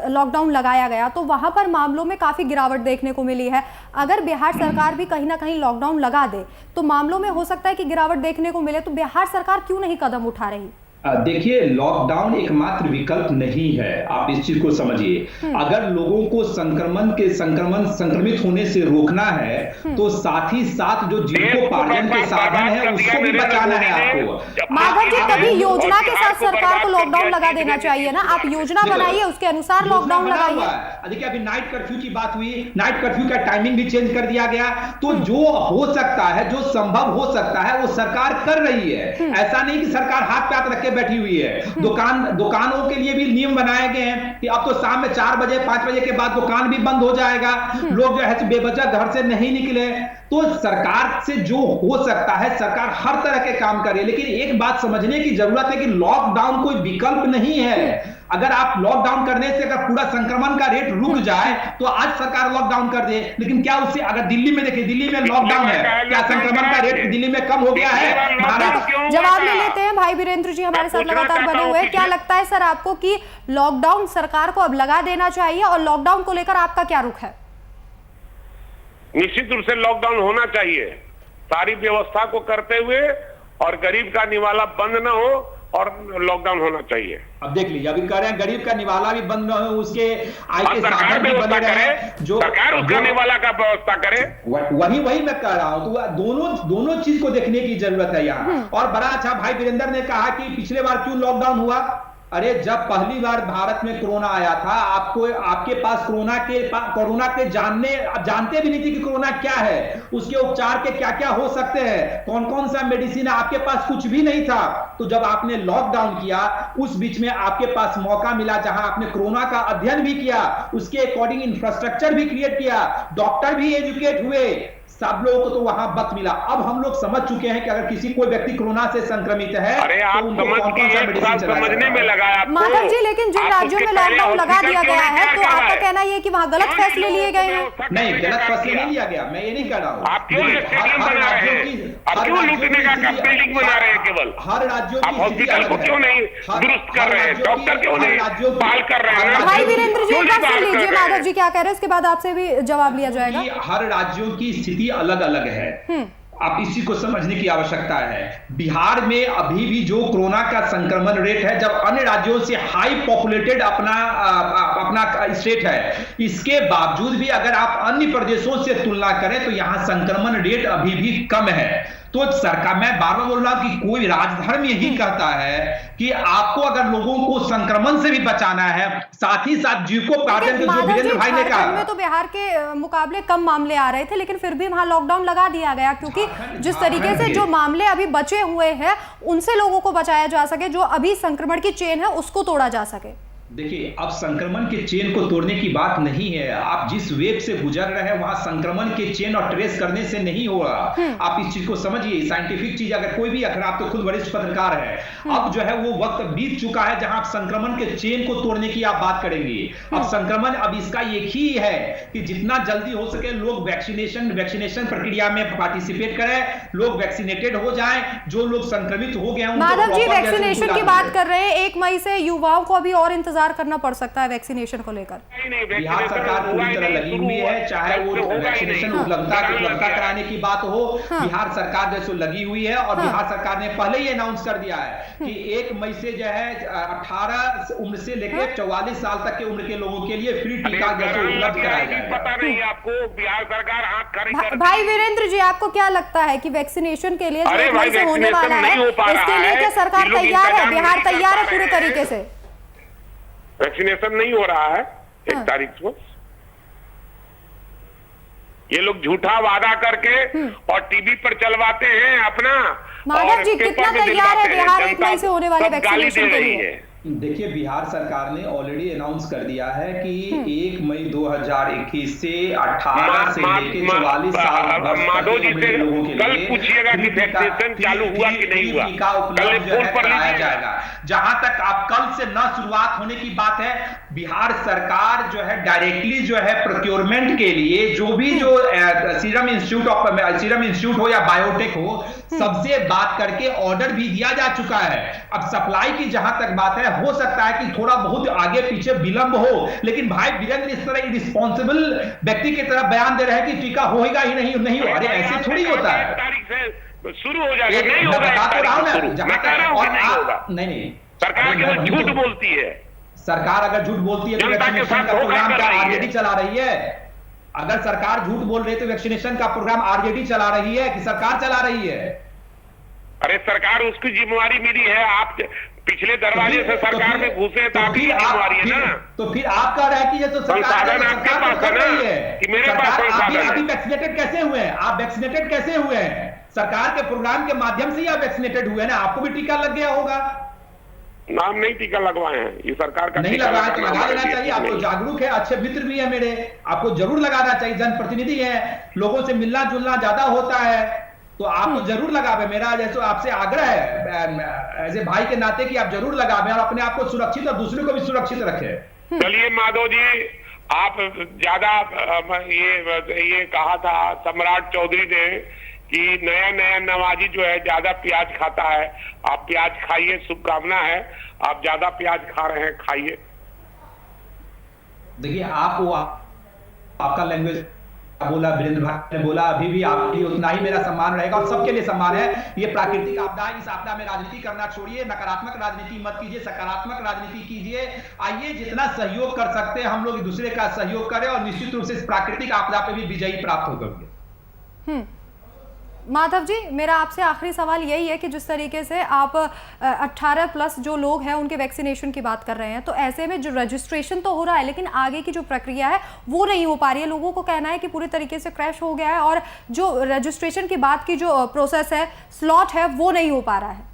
लॉकडाउन लगाया गया, तो वहां पर मामलों में काफी गिरावट देखने को मिली है। अगर बिहार सरकार भी कहीं ना कहीं लॉकडाउन लगा दे तो मामलों में हो सकता है कि गिरावट देखने को मिले, तो बिहार सरकार क्यों नहीं कदम उठा रही? देखिए, लॉकडाउन एकमात्र विकल्प नहीं है, आप इस चीज को समझिए। अगर लोगों को संक्रमित होने से रोकना है तो साथ ही साथ जो जीविकोपार्जन के साधन है उसको भी बचाना है आपको। माधव जी, कभी योजना के साथ सरकार को लॉकडाउन लगा देना चाहिए ना। आप योजना बनाइए, उसके अनुसार लॉकडाउन लगाइए। देखिए, अभी नाइट कर्फ्यू की बात हुई, नाइट कर्फ्यू का टाइमिंग भी चेंज कर दिया गया। तो जो हो सकता है, जो संभव हो सकता है, वो सरकार कर रही है। ऐसा नहीं कि सरकार हाथ पे हाथ रख के बैठी हुई है। दुकानों के लिए भी नियम बनाए गए हैं कि अब तो शाम में 4 बजे 5 बजे के बाद दुकान भी बंद हो जाएगा, लोग जो है बेवजह घर से नहीं निकले। तो सरकार से जो हो सकता है, सरकार हर तरह के काम करे, लेकिन एक बात समझने की जरूरत है कि लॉकडाउन कोई विकल्प नहीं है। अगर आप लॉकडाउन करने से अगर पूरा संक्रमण का रेट रुक जाए तो आज सरकार लॉकडाउन कर दे, लेकिन क्या उससे, अगर दिल्ली में देखिए, दिल्ली में लॉकडाउन है, क्या संक्रमण का रेट दिल्ली में कम हो गया है? जवाब ले लेते हैं, भाई वीरेंद्र जी हमारे साथ लगातार बने हुए हैं। क्या लगता है सर आपको कि लॉकडाउन सरकार को अब लगा देना चाहिए, और लॉकडाउन को लेकर आपका क्या रुख है? निश्चित रूप से लॉकडाउन होना चाहिए, सारी व्यवस्था को करते हुए, और गरीब का निवाला बंद न हो, और लॉकडाउन होना चाहिए। अब देख लीजिए, अभी कह रहे हैं गरीब का निवाला भी बंद न हो, उसके आय के साधन भी बने रहे, जो सरकार उसका निवाला का व्यवस्था करे। वही मैं कह रहा हूं। तो दोनों चीज को देखने की जरूरत है यहाँ। और बड़ा अच्छा भाई वीरेंद्र ने कहा कि पिछले बार क्यों लॉकडाउन हुआ, अरे जब पहली बार भारत में कोरोना आया था, आपके पास कोरोना के जानते भी नहीं थे कि कोरोना क्या है, उसके उपचार के क्या क्या हो सकते हैं, कौन कौन सा मेडिसिन, आपके पास कुछ भी नहीं था। तो जब आपने लॉकडाउन किया, उस बीच में आपके पास मौका मिला जहां आपने कोरोना का अध्ययन भी किया, उसके अकॉर्डिंग इंफ्रास्ट्रक्चर भी क्रिएट किया, डॉक्टर भी एजुकेट हुए, सब लोगों को तो वहां वक्त मिला। अब हम लोग समझ चुके हैं कि अगर किसी कोई व्यक्ति कोरोना से संक्रमित है, अरे आप तो समझ के एक साल समझने में लगा आपको। माधव जी, लेकिन जिन राज्यों में लॉकडाउन लगा दिया गया है, तो आपका कहना यह है कि वहां गलत फैसले लिए गए हैं? नहीं, गलत फैसले नहीं लिया गया, मैं ये नहीं कह रहा हूँ। आप क्यों स्टेडियम बना रहे हैं? आप क्यों लूटने का बिल्डिंग बना रहे हैं? केवल हर राज्यों आप हॉस्पिटल को क्यों नहीं दुरुस्त कर रहे हैं? डॉक्टर क्यों नहीं बहाल कर रहे हैं? भाई वीरेंद्र जी, एक बार सुन लीजिए माधव जी क्या कह रहे हैं, उसके बाद आपसे भी जवाब लिया जाएगा। हर राज्यों की स्थिति अलग अलग है, आप इसी को समझने की आवश्यकता है। बिहार में अभी भी जो कोरोना का संक्रमण रेट है, जब अन्य राज्यों से हाई पॉपुलेटेड अपना स्टेट है, इसके बावजूद भी अगर आप अन्य प्रदेशों से तुलना करें तो यहां संक्रमण रेट अभी भी कम है। तो सरकार, मैं बार बार बोल रहा हूं कि कोई राजधर्म यही कहता है कि आपको अगर लोगों को संक्रमण से भी बचाना है, साथ ही साथ जीविकोपार्जन, जो वीरेंद्र भाई ने कहा, में तो बिहार के मुकाबले कम मामले आ रहे थे, लेकिन फिर भी वहां लॉकडाउन लगा दिया गया, क्योंकि जिस तरीके से जो मामले अभी बचे हुए हैं उनसे लोगों को बचाया जा सके, जो अभी संक्रमण की चेन है उसको तोड़ा जा सके। देखिए, अब संक्रमण के चेन को तोड़ने की बात नहीं है। आप जिस वेब से गुजर रहे हैं वहां संक्रमण के चेन और ट्रेस करने से नहीं हो रहा। आप इस चीज को समझिए, साइंटिफिक चीज अगर कोई भी, अगर आप तो खुद वरिष्ठ पत्रकार है, अब जो है वो वक्त बीत चुका है जहां आप संक्रमण के चेन को तोड़ने की आप बात करेंगे। अब संक्रमण, अब इसका एक ही है कि जितना जल्दी हो सके लोग वैक्सीनेशन प्रक्रिया में पार्टिसिपेट करें, लोग वैक्सीनेटेड हो जाएं, जो लोग संक्रमित हो गए हैं। माधव जी, वैक्सीनेशन की बात कर रहे हैं, 1 मई से युवाओं को अभी और इंतजार करना पड़ सकता है वैक्सीनेशन को लेकर। बिहार सरकार पूरी तरह लगी हुई है, चाहे वो वैक्सीनेशन उपलब्धता कराने की बात हो, बिहार सरकार जैसे लगी हुई है। और बिहार सरकार ने पहले ही अनाउंस कर दिया है कि 1 मई से जो है 18 उम्र से लेकर 44 साल तक के उम्र के लोगों के लिए फ्री टीका जैसे उपलब्ध कराया जाएगा। पता नहीं आपको बिहार सरकार हाथ खड़ी कर। भाई वीरेंद्र जी, आपको क्या लगता है कि वैक्सीनेशन के लिए जो 1 मई से होने वाला है, इसके लिए क्या सरकार तैयार है, बिहार तैयार है पूरे तरीके से? वैक्सीनेशन नहीं हो रहा है 1 तारीख को। ये लोग झूठा वादा करके और टीवी पर चलवाते हैं अपना। माधव जी, कितना तैयार है बिहार 1 मई से होने वाले वैक्सीनेशन के लिए? देखिए, बिहार सरकार ने ऑलरेडी अनाउंस कर दिया है कि 1 मई 2021 से 18 से लेकर 44 साल माधव जी से कल पूछिएगा कि वैक्सीनेशन चालू हुआ कि नहीं हुआ, कल फोन पर कराया जाएगा। जहां तक आप कल से न शुरुआत होने की बात है, बिहार सरकार जो है डायरेक्टली जो है प्रोक्योरमेंट के लिए जो भी जो सीरम इंस्टीट्यूट हो या बायोटेक हो, सबसे बात करके ऑर्डर भी दिया जा चुका है। अब सप्लाई की जहां तक बात है, हो सकता है कि थोड़ा बहुत आगे पीछे विलंब हो, लेकिन भाई वीरेंद्र इस तरह इरिस्पॉन्सिबल व्यक्ति की तरह बयान दे रहे हैं कि टीका होगा ही नहीं हो। अरे ऐसे थोड़ी होता है, तारीख से शुरू हो जाएगा, नहीं होगा। बता तो रहा हूं ना, जहां तक नहीं, सरकार केवल झूठ बोलती है। सरकार अगर झूठ बोलती है तो वैक्सीनेशन का प्रोग्राम क्या आरजेडी चला रही है? अगर सरकार झूठ बोल रही है तो वैक्सीनेशन का प्रोग्राम आरजेडी चला रही है कि सरकार चला रही है? अरे सरकार, उसकी जिम्मेवारी मिली है। आप पिछले दरवाजे से सरकार में घुसे तो आपकी जिम्मेवारी है ना। तो फिर आप कह रहे हैं कि ये तो सरकार आपके पास है ना, कि मेरे पास संसाधन है। अभी वैक्सीनेटेड कैसे हुए हैं? आप वैक्सीनेटेड कैसे हुए हैं? सरकार के प्रोग्राम के माध्यम से ही आप वैक्सीनेटेड हुए ना, आपको भी टीका लग गया होगा। नाम नहीं टीका लगवाए हैं, ये सरकार का नहीं लगाया तो लगा लेना चाहिए। आप तो जागरूक है, अच्छे मित्र भी है मेरे, आपको जरूर लगाना चाहिए। जनप्रतिनिधि है, लोगों से मिलना जुलना ज्यादा होता है, तो आप तो जरूर लगावे। मेरा जैसे आपसे आग्रह है एज ए भाई के नाते कि आप जरूर लगावे और अपने आप को सुरक्षित और दूसरे को भी सुरक्षित रखें। चलिए माधव जी, आप ज्यादा ये कहा था सम्राट चौधरी ने कि नया नवाजी जो है ज्यादा प्याज खाता है। आप प्याज खाइए, शुभकामना है। आप ज्यादा प्याज खा रहे हैं, खाइए। देखिए, आपका लैंग्वेज बोला, वीरेंद्र भाई ने बोला, अभी भी आपके लिए उतना ही मेरा सम्मान रहेगा और सबके लिए सम्मान है। ये प्राकृतिक आपदा है, इस आपदा में राजनीति करना छोड़िए, नकारात्मक राजनीति मत कीजिए, सकारात्मक राजनीति कीजिए। आइए, जितना सहयोग कर सकते हैं हम लोग एक दूसरे का सहयोग करें और निश्चित रूप से इस प्राकृतिक आपदा पे भी विजयी प्राप्त होकर। माधव जी, मेरा आपसे आखिरी सवाल यही है कि जिस तरीके से आप 18+ जो लोग हैं उनके वैक्सीनेशन की बात कर रहे हैं, तो ऐसे में जो रजिस्ट्रेशन तो हो रहा है लेकिन आगे की जो प्रक्रिया है वो नहीं हो पा रही है। लोगों को कहना है कि पूरी तरीके से क्रैश हो गया है और जो रजिस्ट्रेशन के बाद की जो प्रोसेस है, स्लॉट है, वो नहीं हो पा रहा है।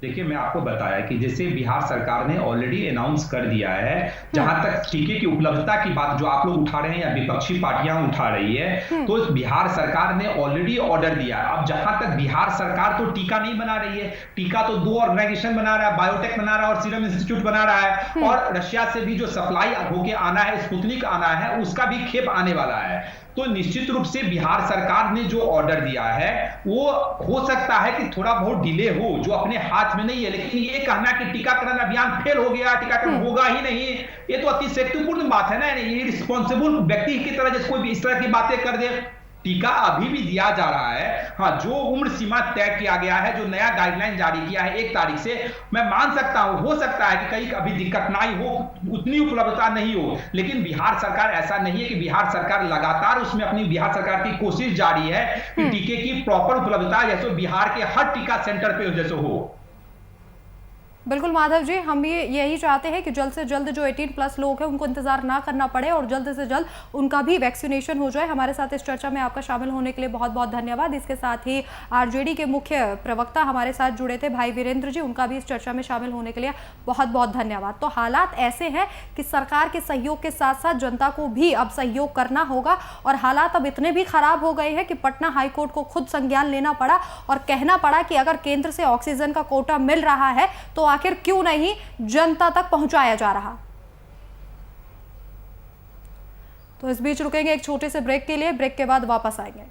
देखिए, मैं आपको बताया कि जैसे बिहार सरकार ने ऑलरेडी अनाउंस कर दिया है, जहां तक टीके की उपलब्धता की बात जो आप लोग उठा रहे हैं या विपक्षी पार्टियां उठा रही है, तो बिहार सरकार ने ऑलरेडी ऑर्डर दिया है। अब जहां तक बिहार सरकार तो टीका नहीं बना रही है, टीका तो 2 ऑर्गेनाइजेशन बना रहा है, बायोटेक बना रहा है और सीरम इंस्टीट्यूट बना रहा है, और रशिया से भी जो सप्लाई होके आना है, स्पुतनिक आना है, उसका भी खेप आने वाला है। तो निश्चित रूप से बिहार सरकार ने जो ऑर्डर दिया है वो हो सकता है कि थोड़ा बहुत डिले हो, जो अपने हाथ में नहीं है। लेकिन ये कहना कि टीकाकरण अभियान फेल हो गया, टीकाकरण होगा ही नहीं, ये तो अति शक्तिपूर्ण बात है ना। ये रिस्पॉन्सिबल व्यक्ति की तरह जैसे कोई भी इस तरह की बातें कर दे। टीका अभी भी दिया जा रहा है। हाँ, जो उम्र सीमा तय किया गया है, जो नया गाइडलाइन जारी किया है 1 तारीख से, मैं मान सकता हूं, हो सकता है कि कहीं अभी दिक्कत ना हो, उतनी उपलब्धता नहीं हो, लेकिन बिहार सरकार ऐसा नहीं है कि बिहार सरकार लगातार उसमें अपनी बिहार सरकार की कोशिश जारी है कि टीके की प्रॉपर उपलब्धता जैसे बिहार के हर टीका सेंटर पे जैसे हो। बिल्कुल माधव जी, हम भी यही चाहते हैं कि जल्द से जल्द जो 18+ लोग हैं उनको इंतजार ना करना पड़े और जल्द से जल्द उनका भी वैक्सीनेशन हो जाए। हमारे साथ इस चर्चा में आपका शामिल होने के लिए बहुत बहुत धन्यवाद। इसके साथ ही आरजेडी के मुख्य प्रवक्ता हमारे साथ जुड़े थे भाई वीरेंद्र जी, उनका भी इस चर्चा में शामिल होने के लिए बहुत बहुत धन्यवाद। तो हालात ऐसे हैं कि सरकार के सहयोग के साथ साथ जनता को भी अब सहयोग करना होगा और हालात अब इतने भी खराब हो गए हैं कि पटना हाईकोर्ट को खुद संज्ञान लेना पड़ा और कहना पड़ा कि अगर केंद्र से ऑक्सीजन का कोटा मिल रहा है तो आखिर क्यों नहीं जनता तक पहुंचाया जा रहा। तो इस बीच रुकेंगे एक छोटे से ब्रेक के लिए, ब्रेक के बाद वापस आएंगे।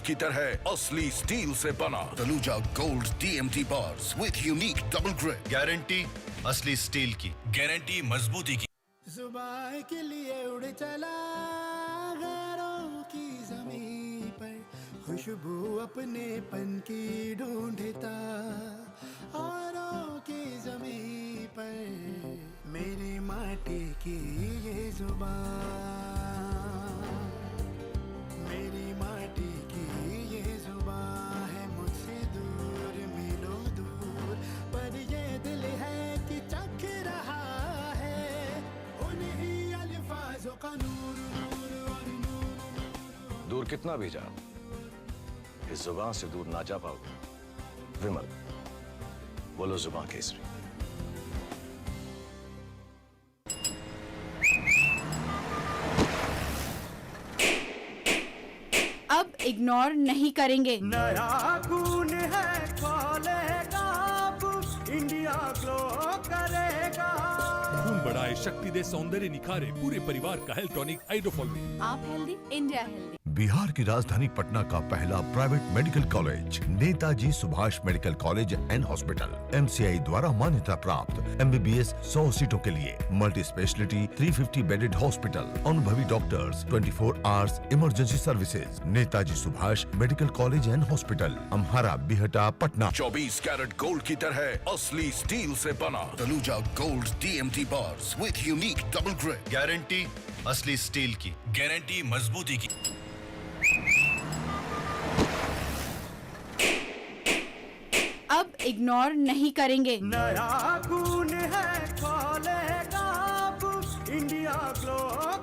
की तरह असली स्टील से बना Tanuja gold TMT bars with unique double grip, guarantee असली स्टील की, गारंटी मजबूती की। सुबह के लिए उड़ चला गैरों की ज़मीं पर, खुशबू अपने पन की ढूंढता औरों की ज़मीं पर, मेरी माटी की ये जुबान, मेरी माटी की ये जुबान है मुझसे दूर मीलों दूर, पर ये दिल है कि चख रहा का नूर, नूर और नूर। दूर कितना भी जाओ, इस जुबान से दूर ना जा पाओगे। विमल, बोलो जुबान केसरी। अब इग्नोर नहीं करेंगे। नया खून है, खोलेगा इंडिया ग्लो करेगा। खून बढ़ाए, शक्ति दे, सौंदर्य निखारे, पूरे परिवार का हेल्थ टॉनिक हाइड्रोफॉल। आप हेल्दी, इंडिया हेल्दी। बिहार की राजधानी पटना का पहला private medical college Netaji Subhash medical college and hospital MCI द्वारा मान्यता प्राप्त MBBS 100 सीटों के लिए, मल्टी स्पेशलिटी 350 बेडेड हॉस्पिटल, अनुभवी doctors, 24 hours emergency services. Netaji Subhash medical college and hospital, Amhara, Bihta, Patna. 24 carat gold की तरह असली स्टील से बना Tanuja gold TMT bars with unique double grip, guarantee असली स्टील की, गारंटी मजबूती की। अब इग्नोर नहीं करेंगे। नया खून है, खोलेगा इंडिया ग्लो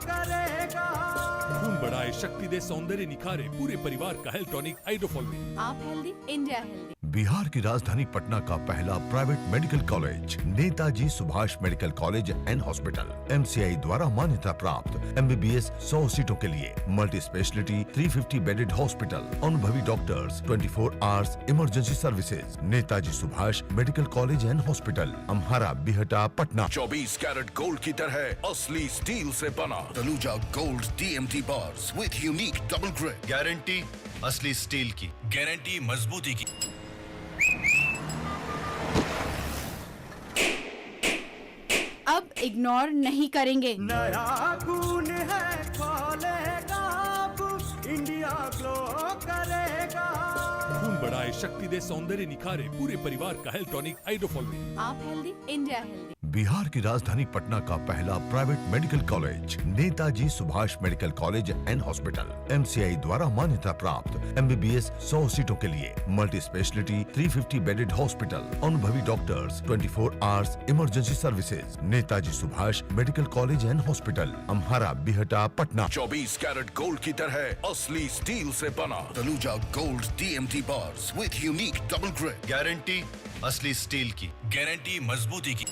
करेगा। खून बढ़ाए, शक्ति दे, सौंदर्य निखारे, पूरे परिवार का हेल्थ टॉनिक हाइड्रोफॉल। आप हेल्दी, इंडिया हेल्दी। बिहार की राजधानी पटना का पहला private medical college Netaji Subhash medical college and hospital MCI द्वारा मान्यता प्राप्त MBBS 100 सीटों के लिए, मल्टी स्पेशलिटी 350 बेडेड हॉस्पिटल, अनुभवी doctors, 24 hours emergency services. Netaji Subhash medical college and hospital, Amhara, Bihta, Patna. 24 carat gold की तरह असली स्टील से बना Tanuja gold TMT bars with unique double grip, guarantee असली स्टील की, गारंटी मजबूती की। अब इग्नोर नहीं करेंगे। नया खून है, खोलेगा इंडिया ग्लो करेगा। खून बढ़ाए, बढ़ाए शक्ति दे सौंदर्य निखारे पूरे परिवार का हेल्थ टॉनिक हाइड्रोफॉल। आप हेल्दी, इंडिया हेल्दी। बिहार की राजधानी पटना का पहला private medical college Netaji Subhash medical college and hospital MCI द्वारा मान्यता प्राप्त MBBS 100 सीटों के लिए मल्टी स्पेशलिटी 350 बेडेड हॉस्पिटल, अनुभवी doctors, 24 hours emergency services. Netaji Subhash medical college and hospital, Amhara, Bihta, Patna. 24 carat gold की तरह असली स्टील से बना Tanuja gold TMT bars with unique double grip. Guarantee असली स्टील की, गारंटी मजबूती की।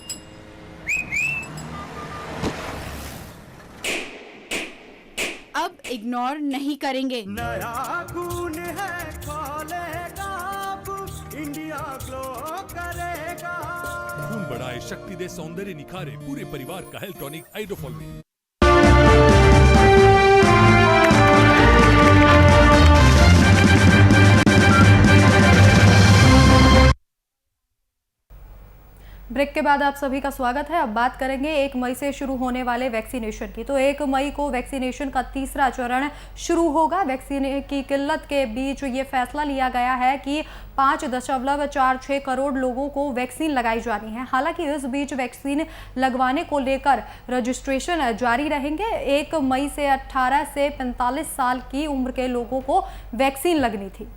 अब इग्नोर नहीं करेंगे। नया खून है, खोलेगा अब, इंडिया ग्लो करेगा। खून बढ़ाए शक्ति दे सौंदर्य निखारे पूरे परिवार का हेल्थ टॉनिक हाइड्रोफॉल। ब्रेक के बाद आप सभी का स्वागत है। अब बात करेंगे 1 मई से शुरू होने वाले वैक्सीनेशन की। तो 1 मई को वैक्सीनेशन का तीसरा चरण शुरू होगा। वैक्सीन की किल्लत के बीच ये फैसला लिया गया है कि 5.46 करोड़ लोगों को वैक्सीन लगाई जानी है। हालांकि इस बीच वैक्सीन लगवाने को लेकर रजिस्ट्रेशन जारी रहेंगे। 1 मई से 18 से 45 साल की उम्र के लोगों को वैक्सीन लगनी थी।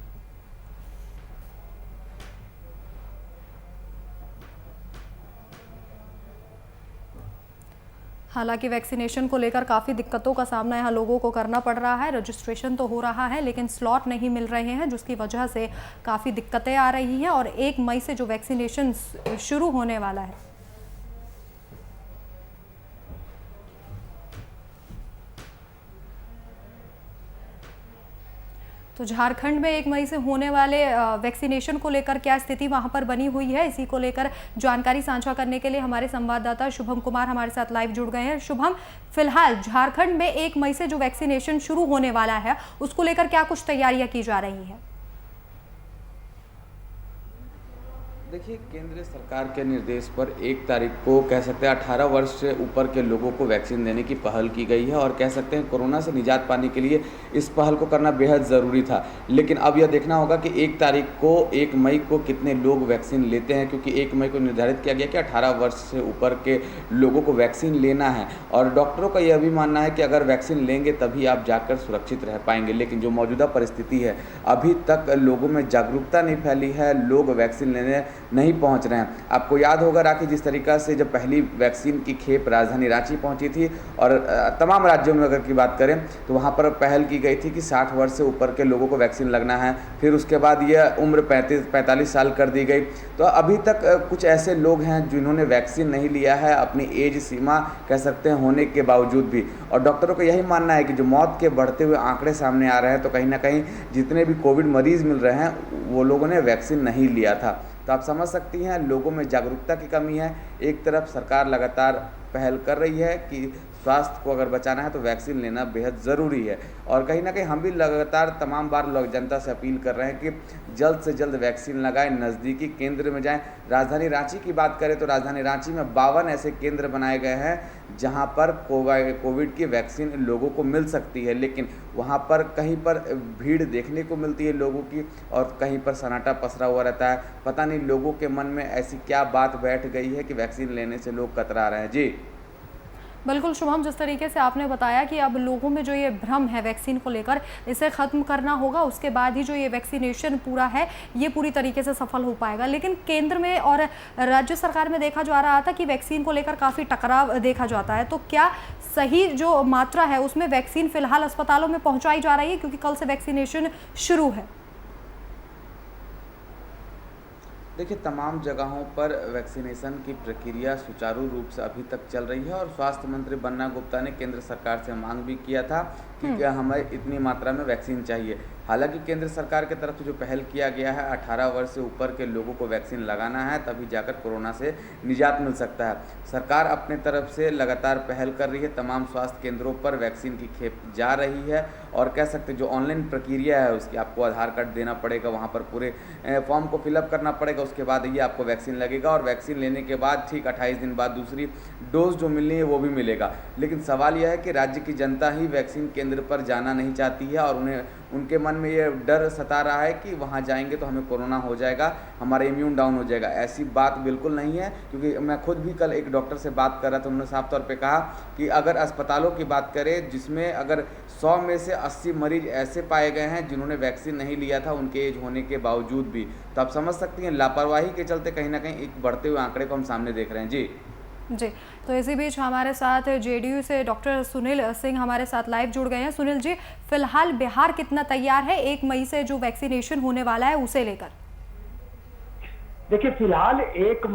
हालांकि वैक्सीनेशन को लेकर काफ़ी दिक्कतों का सामना यहाँ लोगों को करना पड़ रहा है। रजिस्ट्रेशन तो हो रहा है लेकिन स्लॉट नहीं मिल रहे हैं, जिसकी वजह से काफ़ी दिक्कतें आ रही हैं। और 1 मई से जो वैक्सीनेशन शुरू होने वाला है, तो झारखंड में 1 मई से होने वाले वैक्सीनेशन को लेकर क्या स्थिति वहां पर बनी हुई है, इसी को लेकर जानकारी साझा करने के लिए हमारे संवाददाता शुभम कुमार हमारे साथ लाइव जुड़ गए हैं। शुभम, फिलहाल झारखंड में 1 मई से जो वैक्सीनेशन शुरू होने वाला है उसको लेकर क्या कुछ तैयारियां की जा रही हैं? देखिए, केंद्र सरकार के निर्देश पर 1 तारीख को कह सकते हैं 18 वर्ष से ऊपर के लोगों को वैक्सीन देने की पहल की गई है और कह सकते हैं कोरोना से निजात पाने के लिए इस पहल को करना बेहद ज़रूरी था। लेकिन अब यह देखना होगा कि 1 तारीख को 1 मई को कितने लोग वैक्सीन लेते हैं, क्योंकि 1 मई को निर्धारित किया गया कि 18 वर्ष से ऊपर के लोगों को वैक्सीन लेना है। और डॉक्टरों का यह भी मानना है कि अगर वैक्सीन लेंगे तभी आप जाकर सुरक्षित रह पाएंगे। लेकिन जो मौजूदा परिस्थिति है, अभी तक लोगों में जागरूकता नहीं फैली है, लोग वैक्सीन लेने नहीं पहुंच रहे हैं। आपको याद होगा राखी, जिस तरीका से जब पहली वैक्सीन की खेप राजधानी रांची पहुंची थी और तमाम राज्यों में अगर की बात करें तो वहां पर पहल की गई थी कि 60 वर्ष से ऊपर के लोगों को वैक्सीन लगना है। फिर उसके बाद यह उम्र 45 साल कर दी गई। तो अभी तक कुछ ऐसे लोग हैं जिन्होंने वैक्सीन नहीं लिया है, अपनी एज सीमा कह सकते हैं होने के बावजूद भी। और डॉक्टरों का यही मानना है कि जो मौत के बढ़ते हुए आंकड़े सामने आ रहे हैं, तो कहीं ना कहीं जितने भी कोविड मरीज मिल रहे हैं वो लोगों ने वैक्सीन नहीं लिया था। तो आप समझ सकती हैं लोगों में जागरूकता की कमी है। एक तरफ सरकार लगातार पहल कर रही है कि स्वास्थ्य को अगर बचाना है तो वैक्सीन लेना बेहद ज़रूरी है। और कहीं ना कहीं हम भी लगातार तमाम बार जनता से अपील कर रहे हैं कि जल्द से जल्द वैक्सीन लगाएं, नज़दीकी केंद्र में जाएं। राजधानी रांची की बात करें तो राजधानी रांची में 52 ऐसे केंद्र बनाए गए हैं जहां पर कोविड की वैक्सीन लोगों को मिल सकती है। लेकिन वहां पर कहीं पर भीड़ देखने को मिलती है लोगों की और कहीं पर सन्नाटा पसरा हुआ रहता है। पता नहीं लोगों के मन में ऐसी क्या बात बैठ गई है कि वैक्सीन लेने से लोग कतरा रहे हैं। जी बिल्कुल शुभम, जिस तरीके से आपने बताया कि अब लोगों में जो ये भ्रम है वैक्सीन को लेकर, इसे ख़त्म करना होगा, उसके बाद ही जो ये वैक्सीनेशन पूरा है ये पूरी तरीके से सफल हो पाएगा। लेकिन केंद्र में और राज्य सरकार में देखा जा रहा था कि वैक्सीन को लेकर काफ़ी टकराव देखा जाता है। तो क्या सही जो मात्रा है उसमें वैक्सीन फिलहाल अस्पतालों में पहुँचाई जा रही है, क्योंकि कल से वैक्सीनेशन शुरू है? देखिए, तमाम जगहों पर वैक्सीनेशन की प्रक्रिया सुचारू रूप से अभी तक चल रही है और स्वास्थ्य मंत्री बन्ना गुप्ता ने केंद्र सरकार से मांग भी किया था कि क्या हमें इतनी मात्रा में वैक्सीन चाहिए। हालांकि केंद्र सरकार की तरफ से जो पहल किया गया है 18 वर्ष से ऊपर के लोगों को वैक्सीन लगाना है, तभी जाकर कोरोना से निजात मिल सकता है। सरकार अपने तरफ से लगातार पहल कर रही है, तमाम स्वास्थ्य केंद्रों पर वैक्सीन की खेप जा रही है और कह सकते जो ऑनलाइन प्रक्रिया है उसकी आपको आधार कार्ड देना पड़ेगा, वहाँ पर पूरे फॉर्म को फिलअप करना पड़ेगा, उसके बाद ही आपको वैक्सीन लगेगा और वैक्सीन लेने के बाद ठीक 28 दिन बाद दूसरी डोज जो मिलनी है वो भी मिलेगा। लेकिन सवाल यह है कि राज्य की जनता ही वैक्सीन केंद्र पर जाना नहीं चाहती है और उनके मन में ये डर सता रहा है कि वहाँ जाएंगे तो हमें कोरोना हो जाएगा, हमारा इम्यून डाउन हो जाएगा। ऐसी बात बिल्कुल नहीं है, क्योंकि मैं खुद भी कल एक डॉक्टर से बात कर रहा था, उन्होंने साफ तौर पे कहा कि अगर अस्पतालों की बात करें जिसमें अगर 100 में से 80 मरीज ऐसे पाए गए हैं जिन्होंने वैक्सीन नहीं लिया था उनके एज होने के बावजूद भी, तो आप समझ सकती हैं लापरवाही के चलते कहीं ना कहीं एक बढ़ते हुए आंकड़े को हम सामने देख रहे हैं। जी, तो इसी बीच हमारे साथ जेडीयू से डॉक्टर सुनील सिंह हमारे साथ लाइव जुड़ गए हैं। सुनील जी, फिलहाल बिहार कितना तैयार है 1 मई से जो वैक्सीनेशन होने वाला है उसे लेकर? देखिए, फिलहाल 1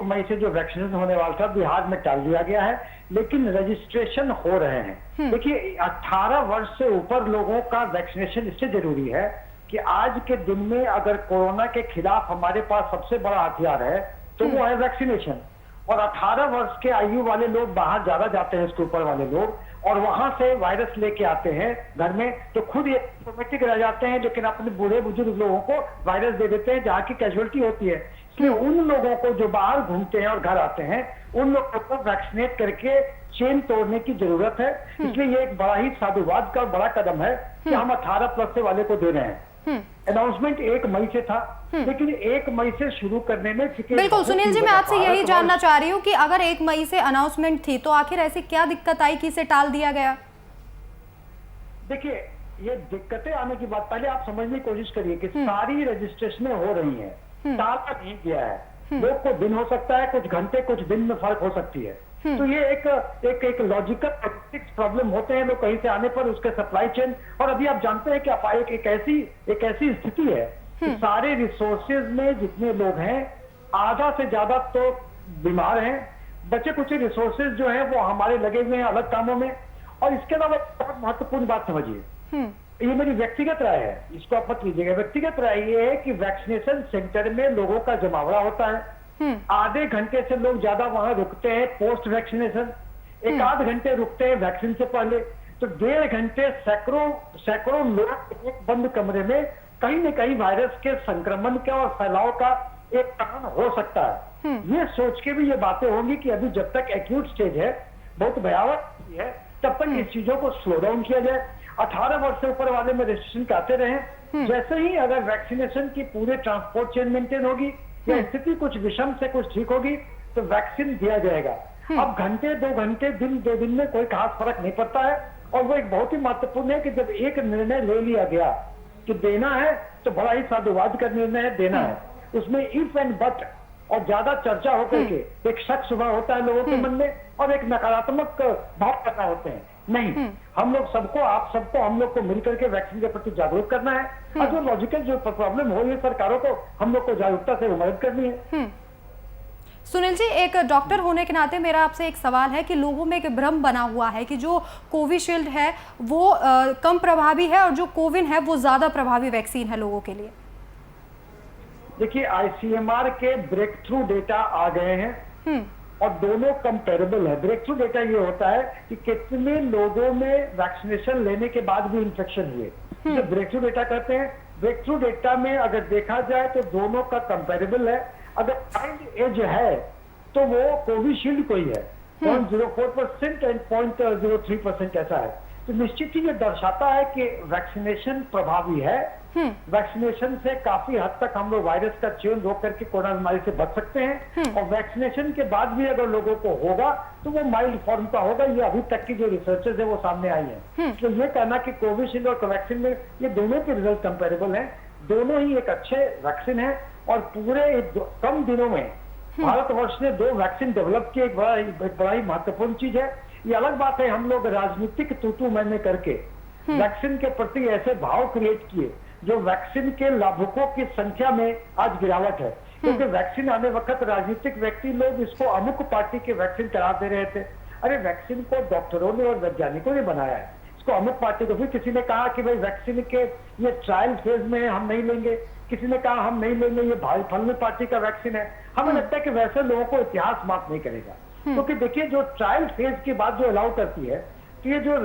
मई से जो वैक्सीनेशन होने वाला था बिहार में टाल दिया गया है, लेकिन रजिस्ट्रेशन हो रहे हैं। देखिए, 18 वर्ष से ऊपर लोगों का वैक्सीनेशन इससे जरूरी है कि आज के दिन में अगर कोरोना के खिलाफ हमारे पास सबसे बड़ा हथियार है तो वो है वैक्सीनेशन। और 18 वर्ष के आयु वाले लोग बाहर ज्यादा जाते हैं, उसके ऊपर वाले लोग, और वहां से वायरस लेके आते हैं घर में, तो खुद ये सिम्टोमेटिक रह जाते हैं, लेकिन अपने बूढ़े बुजुर्ग लोगों को वायरस दे देते हैं जहाँ की कैजुअलिटी होती है। इसलिए उन लोगों को जो बाहर घूमते हैं और घर आते हैं, उन लोगों को वैक्सीनेट करके चेन तोड़ने की जरूरत है। इसलिए ये एक बड़ा ही साधुवाद का बड़ा कदम है कि हम 18 प्लस से वाले को दे रहे हैं। अनाउंसमेंट 1 मई से था, लेकिन 1 मई से शुरू करने में बिल्कुल सुनील जी, मैं आपसे यही जानना चाह रही हूँ कि अगर 1 मई से अनाउंसमेंट थी तो आखिर ऐसी क्या दिक्कत आई कि इसे टाल दिया गया? देखिए, ये दिक्कतें आने की बात पहले आप समझने की कोशिश करिए कि सारी रजिस्ट्रेशन हो रही है, टाला नहीं गया है। लोग को दिन हो सकता है, कुछ घंटे कुछ दिन में फर्क हो सकती है। तो ये एक लॉजिकल प्रॉब्लम होते हैं लोग कहीं से आने पर, उसके सप्लाई चेन। और अभी आप जानते हैं कि एक ऐसी स्थिति है कि सारे रिसोर्सेज में जितने लोग हैं आधा से ज्यादा तो बीमार हैं, बचे कुछ रिसोर्सेज जो हैं वो हमारे लगे हुए हैं अलग कामों में। और इसके अलावा बहुत महत्वपूर्ण बात समझिए, ये मेरी व्यक्तिगत राय है, इसको आप मत लीजिएगा। व्यक्तिगत राय ये है कि वैक्सीनेशन सेंटर में लोगों का जमावड़ा होता है, आधे घंटे से लोग ज्यादा वहां रुकते हैं पोस्ट वैक्सीनेशन, 1-8 घंटे रुकते हैं वैक्सीन से पहले, तो 1.5 घंटे सैकड़ों लोग एक बंद कमरे में कहीं न कहीं वायरस के संक्रमण का और फैलाव का एक कारण हो सकता है। ये सोच के भी ये बातें होंगी कि अभी जब तक एक्यूट स्टेज है, बहुत भयावह है, तब तक इस चीजों को स्लो डाउन किया जाए। 18 वर्ष से ऊपर वाले में रजिस्ट्रेशन कराते रहे। जैसे ही अगर वैक्सीनेशन की पूरे ट्रांसपोर्ट चेन मेंटेन होगी या स्थिति कुछ विषम से कुछ ठीक होगी तो वैक्सीन दिया जाएगा। अब घंटे 2 घंटे दिन 2 दिन में कोई खास फर्क नहीं पड़ता है। और वो एक बहुत ही महत्वपूर्ण है कि जब एक निर्णय ले लिया गया कि देना है तो बड़ा ही साधुवाद का निर्णय है, देना है। उसमें इफ एंड बट और ज्यादा चर्चा होकर के एक शक सुबह होता है लोगों के मन में और एक नकारात्मक भाव पैदा होते हैं। नहीं, हम लोग सबको, आप सबको, हम लोग को मिलकर के वैक्सीन के प्रति जागरूक करना है। और जो लॉजिकल जो प्रॉब्लम हो रही है सरकारों को, हम लोग को जागरूकता से मदद करनी है। सुनील जी, एक डॉक्टर होने के नाते मेरा आपसे एक सवाल है कि लोगों में एक भ्रम बना हुआ है कि जो कोविशील्ड है वो कम प्रभावी है और जो कोविन है वो ज्यादा प्रभावी वैक्सीन है लोगों के लिए। देखिए, ICMR के ब्रेक थ्रू डेटा आ गए हैं और दोनों कंपेरेबल है। ब्रेक थ्रू डेटा ये होता है कि कितने लोगों में वैक्सीनेशन लेने के बाद भी इन्फेक्शन हुए, तो ब्रेक थ्रू डेटा कहते हैं। ब्रेक थ्रू डेटा में अगर देखा जाए तो दोनों का कंपेरेबल है। अगर चाइल्ड एज है तो वो कोविशील्ड को ही है, 0.04% एंड 0.03% ऐसा है। तो निश्चित ही ये दर्शाता है कि वैक्सीनेशन प्रभावी है। वैक्सीनेशन से काफी हद तक हम लोग वायरस का चेन रोक करके कोरोना बीमारी से बच सकते हैं। और वैक्सीनेशन के बाद भी अगर लोगों को होगा तो वो माइल्ड फॉर्म का होगा। ये अभी तक की जो रिसर्चेस है वो सामने आई है। तो ये कहना कि कोविशील्ड और कोवैक्सीन में ये दोनों के रिजल्ट कंपेरेबल हैं, दोनों ही एक अच्छे वैक्सीन है। और पूरे कम दिनों में भारतवर्ष ने 2 वैक्सीन डेवलप की, एक बड़ा ही महत्वपूर्ण चीज है। ये अलग बात है हम लोग राजनीतिक तूतू मैंने करके वैक्सीन के प्रति ऐसे भाव क्रिएट किए जो वैक्सीन के लाभुकों की संख्या में आज गिरावट है। क्योंकि वैक्सीन आने वक्त राजनीतिक व्यक्ति लोग इसको अमुक पार्टी के वैक्सीन करा दे रहे थे। अरे वैक्सीन को डॉक्टरों ने और वैज्ञानिकों ने बनाया है, इसको अमुक पार्टी को। फिर किसी ने कहा कि भाई वैक्सीन के ये ट्रायल फेज में हम नहीं लेंगे, किसी ने कहा हम नहीं लेंगे, ये भाई फलनी पार्टी का वैक्सीन है। हमें लगता है कि वैसे लोगों को इतिहास माफ नहीं करेगा। क्योंकि देखिए, जो ट्रायल फेज की बात जो अलाउ करती है, तो ये जो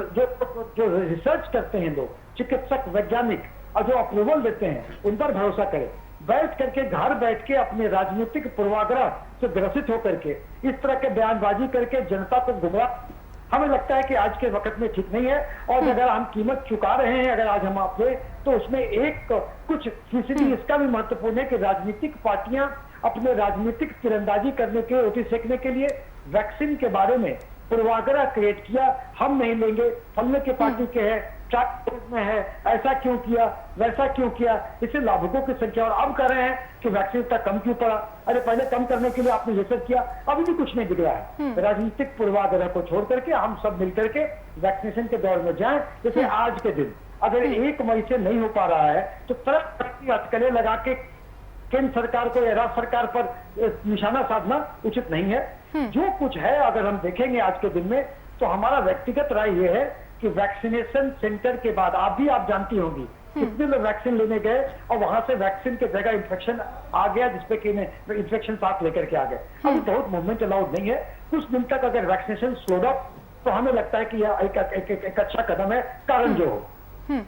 रिसर्च करते हैं लोग, चिकित्सक, वैज्ञानिक, और जो अप्रूवल देते हैं उन पर भरोसा करें। बैठ करके घर बैठ के अपने राजनीतिक पूर्वाग्रह से ग्रसित होकर के इस तरह के बयानबाजी करके जनता को गुमराह हमें लगता है कि आज के वक्त में ठीक नहीं है। और अगर हम कीमत चुका रहे हैं, अगर आज हम आपसे, तो उसमें एक कुछ फीसदी इसका भी महत्वपूर्ण है कि राजनीतिक पार्टियां अपने राजनीतिक तीरंदाजी करने के, रोटी सेकने के लिए वैक्सीन के बारे में पूर्वाग्रह क्रिएट किया। हम नहीं लेंगे, फलने के पार्टी के हैं, ट्रैक में है, ऐसा क्यों किया, वैसा क्यों किया, इससे लाभुकों की संख्या। और अब कह रहे हैं कि वैक्सीन तक कम क्यों पड़ा। अरे पहले कम करने के लिए आपने ये सब किया, अभी भी कुछ नहीं दिख रहा है। राजनीतिक पूर्वाग्रह को छोड़ करके हम सब मिलकर के वैक्सीनेशन के दौर में जाएं। जैसे आज के दिन अगर 1 मई से नहीं हो पा रहा है तो तरह अटकलें लगा के केंद्र सरकार को या राज्य सरकार पर निशाना साधना उचित नहीं है। जो कुछ है अगर हम देखेंगे आज के दिन में, तो हमारा व्यक्तिगत राय यह है कि वैक्सीनेशन सेंटर के बाद आप जानती होंगी कितने लोग वैक्सीन लेने गए और वहां से वैक्सीन के जगह इन्फेक्शन आ गया, जिसपे कि इन्फेक्शन साथ लेकर के आ गए। अभी बहुत मूवमेंट अलाउड नहीं है। कुछ दिन तक अगर वैक्सीनेशन स्लोड अप, तो हमें लगता है कि यह एक अच्छा कदम है, कारण जो हो।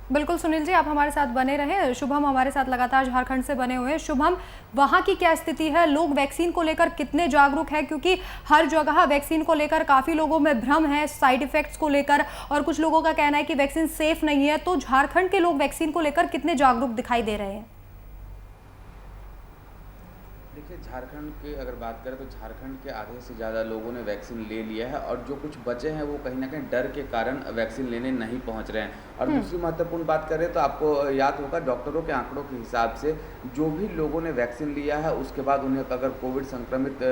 बिल्कुल सुनील जी, आप हमारे साथ बने रहे। शुभम हमारे साथ लगातार झारखंड से बने हुए हैं। शुभम, वहाँ की क्या स्थिति है? लोग वैक्सीन को लेकर कितने जागरूक हैं? क्योंकि हर जगह वैक्सीन को लेकर काफ़ी लोगों में भ्रम है, साइड इफेक्ट्स को लेकर, और कुछ लोगों का कहना है कि वैक्सीन सेफ नहीं है। तो झारखंड के लोग वैक्सीन को लेकर कितने जागरूक दिखाई दे रहे हैं? देखिए, झारखंड की अगर बात करें तो झारखंड के आधे से ज़्यादा लोगों ने वैक्सीन ले लिया है, और जो कुछ बचे हैं वो कहीं ना कहीं डर के कारण वैक्सीन लेने नहीं पहुंच रहे हैं। और दूसरी महत्वपूर्ण बात करें तो आपको याद होगा, डॉक्टरों के आंकड़ों के हिसाब से जो भी लोगों ने वैक्सीन लिया है उसके बाद उन्हें अगर कोविड संक्रमित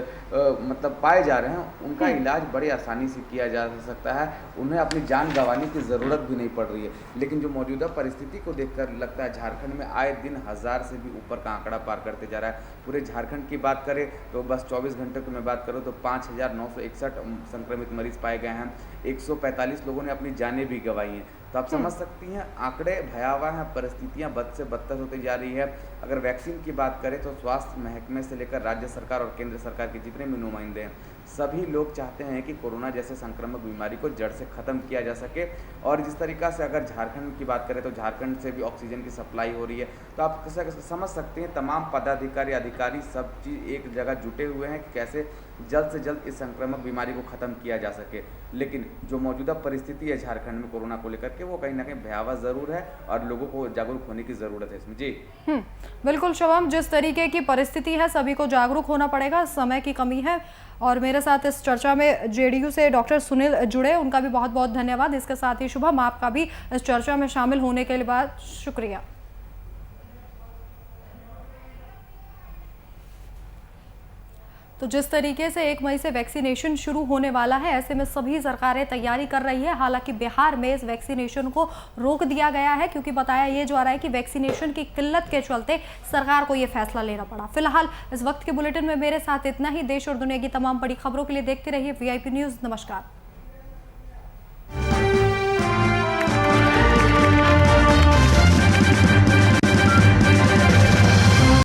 मतलब पाए जा रहे हैं, उनका इलाज बड़ी आसानी से किया जा सकता है। उन्हें अपनी जान गंवाने की ज़रूरत भी नहीं पड़ रही है। लेकिन जो मौजूदा परिस्थिति को देखकर लगता है झारखंड में आए दिन 1000 से भी ऊपर का आंकड़ा पार करते जा रहा है। पूरे झारखंड की बात करें तो बस 24 घंटे की मैं बात करूं तो 5961 संक्रमित मरीज पाए गए हैं। 145 लोगों ने अपनी जानें भी गंवाई हैं। तो आप समझ सकती हैं, आंकड़े भयावह हैं, परिस्थितियां बद से बदतर होती जा रही है। अगर वैक्सीन की बात करें तो स्वास्थ्य महकमे से लेकर राज्य सरकार और केंद्र सरकार के जितने भी नुमाइंदे हैं, सभी लोग चाहते हैं कि कोरोना जैसे संक्रामक बीमारी को जड़ से ख़त्म किया जा सके। और जिस तरीक़ा से अगर झारखंड की बात करें तो झारखंड से भी ऑक्सीजन की सप्लाई हो रही है। तो आप समझ सकते हैं, तमाम पदाधिकारी, अधिकारी सब चीज़ एक जगह जुटे हुए हैं कि कैसे जल्द से जल्द इस संक्रामक बीमारी को ख़त्म किया जा सके। लेकिन जो मौजूदा परिस्थिति है झारखंड में कोरोना को लेकर के, वो कहीं ना कहीं भयावह ज़रूर है और लोगों को जागरूक होने की ज़रूरत है इसमें। जी बिल्कुल शुभम, जिस तरीके की परिस्थिति है सभी को जागरूक होना पड़ेगा, समय की कमी है। और मेरे साथ इस चर्चा में जेडीयू से डॉक्टर सुनील जुड़े, उनका भी बहुत बहुत धन्यवाद। इसके साथ ही शुभम, आपका भी इस चर्चा में शामिल होने के लिए बहुत शुक्रिया। तो जिस तरीके से 1 मई से वैक्सीनेशन शुरू होने वाला है, ऐसे में सभी सरकारें तैयारी कर रही है। हालांकि बिहार में इस वैक्सीनेशन को रोक दिया गया है, क्योंकि बताया ये जा रहा है कि वैक्सीनेशन की किल्लत के चलते सरकार को ये फैसला लेना पड़ा। फिलहाल इस वक्त के बुलेटिन में मेरे साथ इतना ही। देश और दुनिया की तमाम बड़ी खबरों के लिए देखते रहिए VIP न्यूज़। नमस्कार।